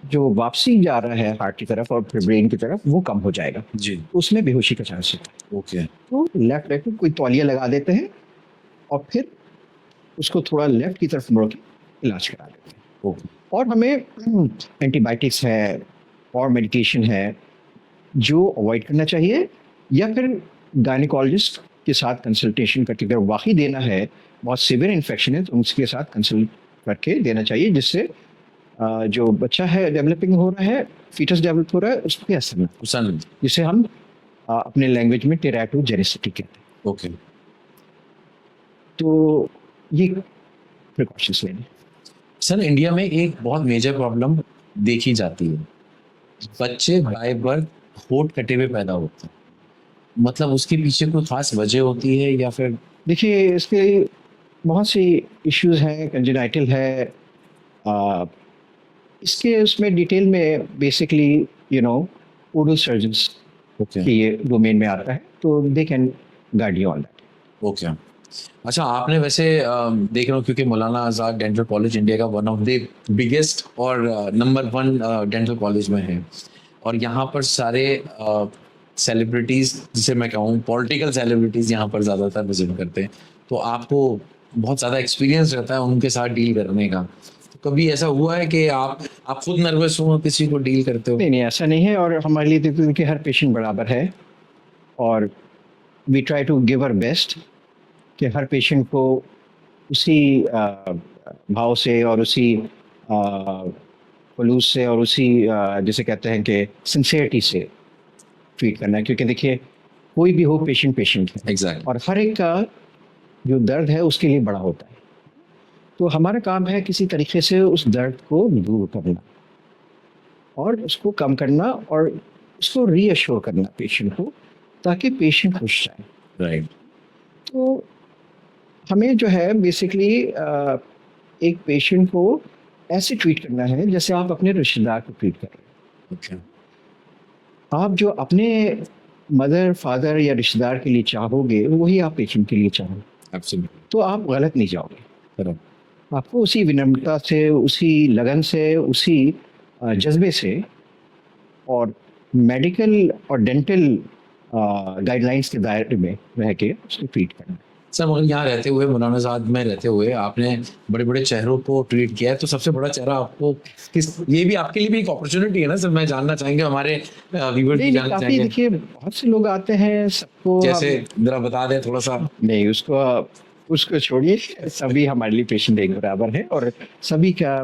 जो वापसी जा रहा है हार्ट की तरफ और फिर ब्रेन की तरफ, वो कम हो जाएगा, जी। उसमें बेहोशी का चांस होता है। ओके। तो लेफ्ट राइट में कोई तौलिया लगा देते हैं और फिर उसको थोड़ा लेफ्ट की तरफ मोड़ के इलाज करा देते हैं। ओके। और हमें एंटीबायोटिक्स है और मेडिकेशन है जो अवॉइड करना चाहिए, या फिर गायनिकोलॉजिस्ट के साथ कंसल्टेशन करके, अगर वाकई देना है, बहुत सीवियर इन्फेक्शन है, तो उसके साथ कंसल्ट करके देना चाहिए, जिससे जो बच्चा है डेवलपिंग हो रहा है, फीटस डेवलप हो रहा है, उस पर असर ना, सन। जिसे हम अपने लैंग्वेज में टेराटोजेनेसिटी कहते हैं। ओके। तो ये प्रिकॉशंस लेने। सर, इंडिया में एक बहुत मेजर प्रॉब्लम देखी जाती है, बच्चे बाय बर्थ होठ कटे हुए पैदा होते हैं, मतलब उसके पीछे कोई खास वजह होती है या फिर? देखिए, इसके बहुत सी इश्यूज हैं, कंजेनाइटल है, आ, इसके उसमें डिटेल में बेसिकली ओरल सर्जन्स ओके। के ये डोमेन में आता है, तो they can guide you on that. Okay. अच्छा, आपने वैसे देख रहा हूँ, क्योंकि मौलाना आज़ाद डेंटल कॉलेज इंडिया का वन ऑफ द बिगेस्ट और नंबर 1 डेंटल कॉलेज में है, और यहाँ पर सारे सेलिब्रिटीज़, जिसे मैं कहूँ पॉलिटिकल सेलिब्रिटीज़, यहाँ पर ज़्यादातर विजिट करते हैं, तो आपको बहुत ज़्यादा एक्सपीरियंस रहता है उनके साथ डील करने का। तो कभी ऐसा हुआ है कि आप खुद नर्वस हो किसी को डील करते हो? नहीं नहीं, ऐसा नहीं है, और हमारे लिए तो कि हर पेशेंट बराबर है, और we try to give our best कि हर पेशेंट को उसी भाव से और उसी खलूस से और उसी जिसे कहते हैं कि सिंसियरिटी से ट्रीट करना है, क्योंकि देखिए, कोई भी हो, पेशेंट पेशेंट है, एग्जैक्ट। और हर एक का जो दर्द है उसके लिए बड़ा होता है। तो हमारा काम है किसी तरीके से उस दर्द को दूर करना और उसको कम करना और उसको रीअश्योर करना पेशेंट को, ताकि पेशेंट खुश जाए। राइट। तो हमें जो है बेसिकली एक पेशेंट को ऐसे ट्रीट करना है जैसे आप अपने रिश्तेदार को ट्रीट कर रहे ओके। हैं। आप जो अपने मदर फादर या रिश्तेदार के लिए चाहोगे, वही आप पेशेंट के लिए चाहोगे, एब्सोल्युटली। तो आप गलत नहीं जाओगे। करेक्ट। आपको उसी विनम्रता से, उसी लगन से, उसी जज्बे से और मेडिकल और डेंटल गाइडलाइंस के दायरे में रह के उसको ट्रीट करना है। सर, मगर यहाँ रहते हुए, मौलाना आज़ाद में रहते हुए, आपने बड़े बड़े चेहरों को ट्रीट किया है, तो सबसे बड़ा चेहरा आपको किस, ये भी आपके लिए भी एक अपॉर्चुनिटी है ना सर, मैं जानना चाहेंगे, हमारे व्यूअर्स भी जानना काफ़ी, चाहेंगे। देखिए बहुत से लोग आते हैं, सबको जैसे जरा बता दें थोड़ा सा। नहीं, उसको उसको छोड़िए, सभी हमारे लिए पेशेंट एक बराबर है और सभी का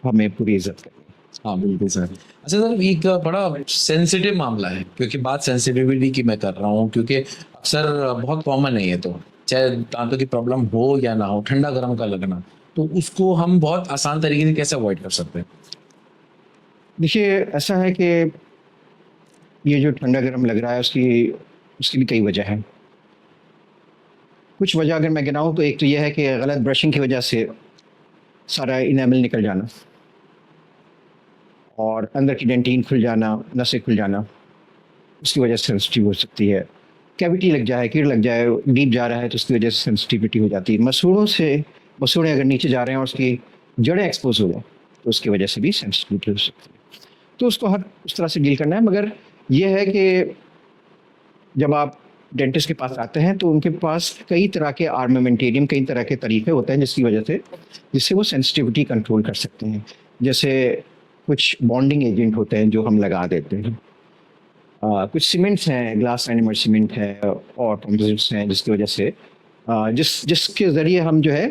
हमें पूरी इज्जत करनी है। हाँ बिल्कुल सर। अच्छा सर, एक बड़ा सेंसिटिव मामला है, क्योंकि बात सेंसिटिविटी की मैं कर रहा हूँ, क्योंकि अक्सर बहुत कॉमन है ये तो, चाहे दांतों की प्रॉब्लम हो या ना हो, ठंडा गर्म का लगना, तो उसको हम बहुत आसान तरीके से कैसे अवॉइड कर सकते हैं? देखिए, ऐसा है कि ये जो ठंडा गर्म लग रहा है उसकी उसकी भी कई वजह हैं। कुछ वजह अगर मैं गिनाऊँ तो एक तो ये है कि गलत ब्रशिंग की वजह से सारा इनेमल निकल जाना और अंदर की डेंटिन खुल जाना, नसें खुल जाना, उसकी वजह से सेंसिटिव हो सकती है। कैविटी लग जाए, कीड़ लग जाए, डीप जा रहा है तो उसकी वजह से सेंसिटिविटी हो जाती है। मसूड़े अगर नीचे जा रहे हैं और उसकी जड़ें एक्सपोज हो जाए तो उसकी वजह से भी सेंसिटिविटी हो सकती है। तो उसको हर उस तरह से डील करना है, मगर ये है कि जब आप डेंटिस्ट के पास आते हैं तो उनके पास कई तरह के आर्मामेंटेरियम, कई तरह के तरीके होते हैं जिससे वो सेंसिटिविटी कंट्रोल कर सकते हैं। जैसे कुछ बॉन्डिंग एजेंट होते हैं जो हम लगा देते हैं। कुछ सीमेंट्स हैं, ग्लास लाइनर सीमेंट है और कंपोजिट्स हैं जिसकी वजह से जिसके ज़रिए हम जो है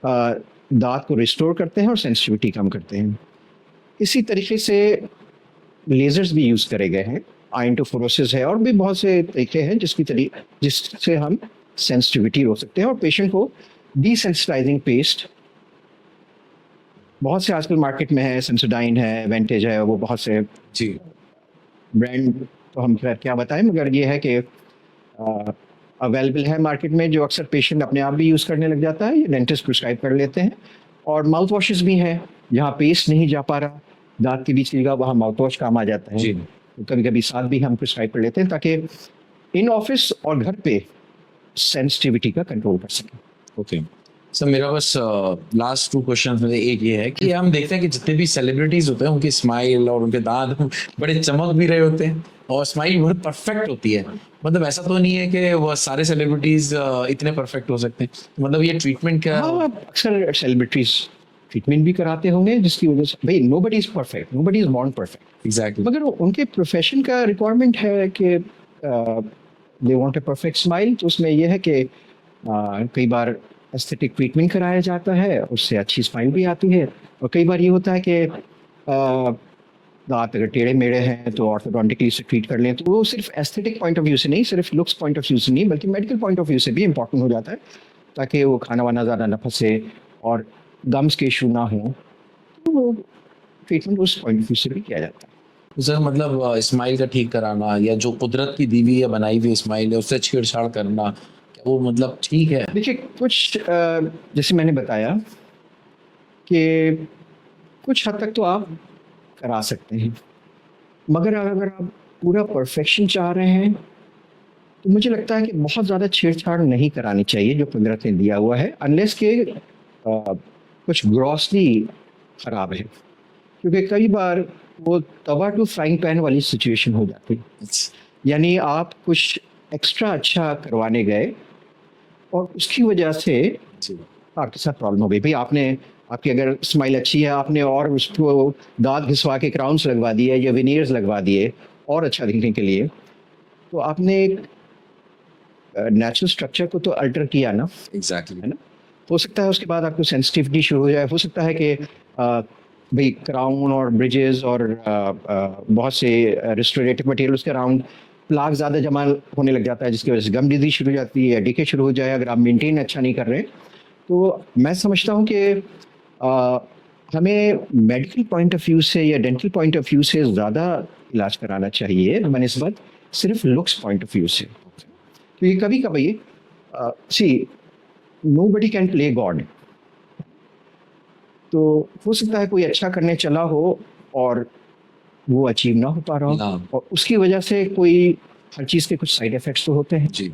दांत को रिस्टोर करते हैं और सेंसिटिविटी कम करते हैं। इसी तरीके से लेज़र्स भी यूज़ करे गए हैं, आइंटोफोरोसिस है और भी बहुत से तरीके हैं जिससे हम सेंसिटिविटी रोक सकते हैं और पेशेंट को डिसेंसिटाइजिंग पेस्ट बहुत से आजकल मार्केट में है, सेंसोडाइन है, वेंटेज है, वो बहुत से जी। ब्रांड तो हम खैर क्या बताएं, मगर ये है कि अवेलेबल है मार्केट में जो अक्सर पेशेंट अपने आप भी यूज़ करने लग जाता है, ये डेंटिस्ट प्रिस्क्राइब कर लेते हैं। और माउथ वॉशेस भी हैं, जहाँ पेस्ट नहीं जा पा रहा दांत के बीच की जगह, वहाँ माउथ वॉश काम आ जाता है। जी। तो कभी कभी साथ भी हम प्रिस्क्राइब कर लेते हैं ताकि इन ऑफिस और घर पे सेंसिटिविटी का कंट्रोल कर सकें। ओके सर, मेरा बस लास्ट 2 क्वेश्चन में एक ये है कि हम देखते हैं कि जितने भी सेलिब्रिटीज होते हैं उनकी स्माइल और उनके दांत बड़े चमक भी रहे होते हैं और स्माइल बहुत परफेक्ट होती है। मतलब ऐसा तो नहीं है कि वो सारे सेलिब्रिटीज इतने परफेक्ट हो सकते हैं, मतलब ये ट्रीटमेंट क्या? हाँ, अक्सर सेलिब्रिटीज ट्रीटमेंट भी कराते होंगे जिसकी वजह से, भाई nobody is perfect, nobody is born perfect, exactly. मगर उनके प्रोफेशन का रिक्वायरमेंट है कि they want a perfect smile. तो उसमें यह है कि कई बार एस्थेटिक ट्रीटमेंट कराया जाता है, उससे अच्छी स्माइल भी आती है। और कई बार ये होता है कि दांत अगर टेढ़े मेढ़े हैं तो ऑर्थोडोंटिकली से ट्रीट कर लें, तो वो सिर्फ एस्थेटिक पॉइंट ऑफ व्यू से नहीं, सिर्फ लुक्स पॉइंट ऑफ व्यू से नहीं, बल्कि मेडिकल पॉइंट ऑफ व्यू से भी इंपॉर्टेंट हो जाता है, ताकि वो खाना वाना ज़्यादा न फंसे और गम्स के इशू ना हो। तो वो ट्रीटमेंट उस पॉइंट ऑफ व्यू से भी किया जाता है। तो सर मतलब स्माइल का ठीक कराना या जो कुदरत की दी हुई या बनाई हुई स्माइल है उससे छेड़छाड़ करना, क्या वो मतलब ठीक है? देखिए, कुछ जैसे मैंने बताया कि कुछ हद तक तो आप करा सकते हैं, मगर अगर आप पूरा परफेक्शन चाह रहे हैं तो मुझे लगता है कि बहुत ज़्यादा छेड़छाड़ नहीं करानी चाहिए जो कुदरत ने दिया हुआ है, अनलेस के कुछ ग्रॉसली ख़राब है, क्योंकि कई बार वो तवा टू फ्राइंग पैन वाली सिचुएशन हो जाती है। यानी आप कुछ एक्स्ट्रा अच्छा करवाने गए और उसकी वजह से जी। आपके साथ प्रॉब्लम हो गई। भाई आपकी अगर स्माइल अच्छी है, आपने और उसको दांत घिसवा के क्राउन्स लगवा दिए या विनियर्स लगवा दिए और अच्छा दिखने के लिए, तो आपने एक नेचुरल स्ट्रक्चर को तो अल्टर किया ना, एग्जैक्टली। है ना? हो सकता है उसके बाद आपको सेंसिटिविटी शुरू हो जाए, हो सकता है कि भाई क्राउन और ब्रिजेस और बहुत से रिस्टोरेटिव मटेरियल्स के अराउंड प्लाक ज़्यादा जमा होने लग जाता है, जिसकी वजह से गम डिजीज शुरू हो जाती है, डीके शुरू हो जाए अगर आप मेंटेन अच्छा नहीं कर रहे। तो मैं समझता हूँ कि हमें मेडिकल पॉइंट ऑफ व्यू से या डेंटल पॉइंट ऑफ व्यू से ज़्यादा इलाज कराना चाहिए बनिस्बत सिर्फ लुक्स पॉइंट ऑफ व्यू से। क्योंकि कभी कभी सी नोबडी कैन प्ले गॉड, तो हो सकता है कोई अच्छा करने चला हो और वो अचीव ना हो पा रहा ना। हो, और उसकी वजह से कोई हर चीज़ के कुछ साइड इफेक्ट्स तो होते हैं। जी।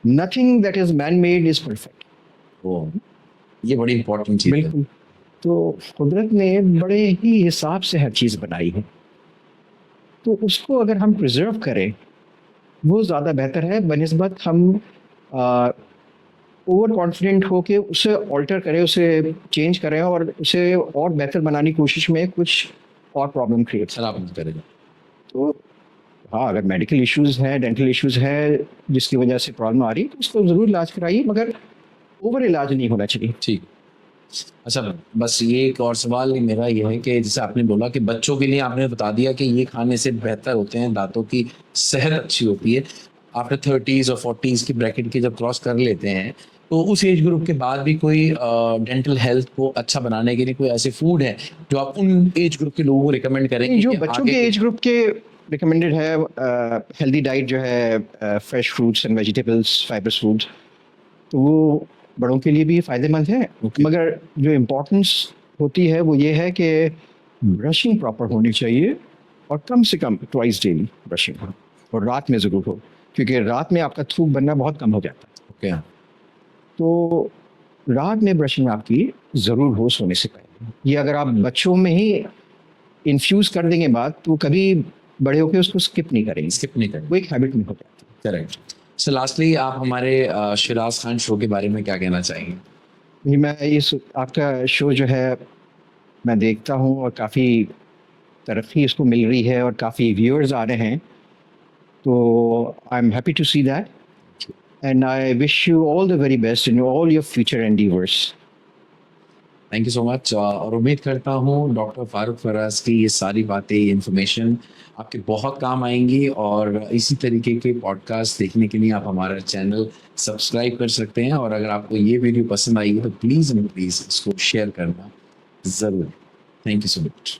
Nothing that is man made is perfect. वो ये बड़ी इंपॉर्टेंट चीज है। बिल्कुल। तो कुदरत ने बड़े ही हिसाब से हर चीज़ बनाई है, तो उसको अगर हम प्रिजर्व करें वो ज़्यादा बेहतर है बनिस्बत हम ओवर कॉन्फिडेंट हो के उसे ऑल्टर करें, उसे चेंज करें और उसे और बेहतर बनाने की कोशिश में कुछ और प्रॉब्लम क्रिएट सर आप करेंगे। तो हाँ, अगर मेडिकल इश्यूज हैं, डेंटल इश्यूज है जिसकी वजह से प्रॉब्लम आ रही है तो उसको ज़रूर इलाज कराइए, मगर ओवर इलाज नहीं होना चाहिए। ठीक। अच्छा, बस ये एक और सवाल मेरा ये है कि जैसे आपने बोला कि बच्चों के लिए आपने बता दिया कि ये खाने से बेहतर होते हैं, दांतों की सेहत अच्छी होती है। आफ्टर 30s और 40s की ब्रैकेट के जब क्रॉस कर लेते हैं, तो उस एज ग्रुप के बाद भी कोई डेंटल हेल्थ को अच्छा बनाने के लिए कोई ऐसे फूड है जो आप उन एज ग्रुप के लोगों को रिकमेंड करेंगे नहीं, जो कि बच्चों आगे के एज ग्रुप के रिकमेंडेड है, हेल्दी डाइट जो है, fresh fruits and vegetables, fibrous foods, तो वो बड़ों के लिए भी फ़ायदेमंद है। Okay. मगर जो इम्पोर्टेंस होती है वो ये है कि ब्रशिंग प्रॉपर होनी चाहिए, और कम से कम ट्वाइस डेली ब्रशिंग, और रात में ज़रूर हो, क्योंकि रात में आपका थूक बनना बहुत कम हो जाता है। ओके, तो रात में ब्रशिंग आपकी ज़रूर हो सोने से पहले। ये अगर आप बच्चों में ही इन्फ्यूज़ कर देंगे बात, तो कभी बड़े होकर उसको स्किप नहीं करेंगे, स्किप नहीं करें। वो एक हैबिट में हो जाती है। करेक्ट। सो लास्टली आप हमारे शिराज खान शो के बारे में क्या कहना चाहेंगे? जी, मैं इस आपका शो जो है मैं देखता हूँ, और काफ़ी तरक्की इसको मिल रही है और काफ़ी व्यूअर्स आ रहे हैं, तो I am happy to see that, and I wish you all the very best in all your future endeavours. Thank you so much, और उम्मीद करता हूँ डॉक्टर फारूक फराज की ये सारी बातें, ये इन्फॉर्मेशन आपके बहुत काम आएंगी, और इसी तरीके के पॉडकास्ट देखने के लिए आप हमारा चैनल सब्सक्राइब कर सकते हैं, और अगर आपको ये वीडियो पसंद आई है तो प्लीज़ एंड प्लीज़ इसको शेयर करना ज़रूर। Thank you so much.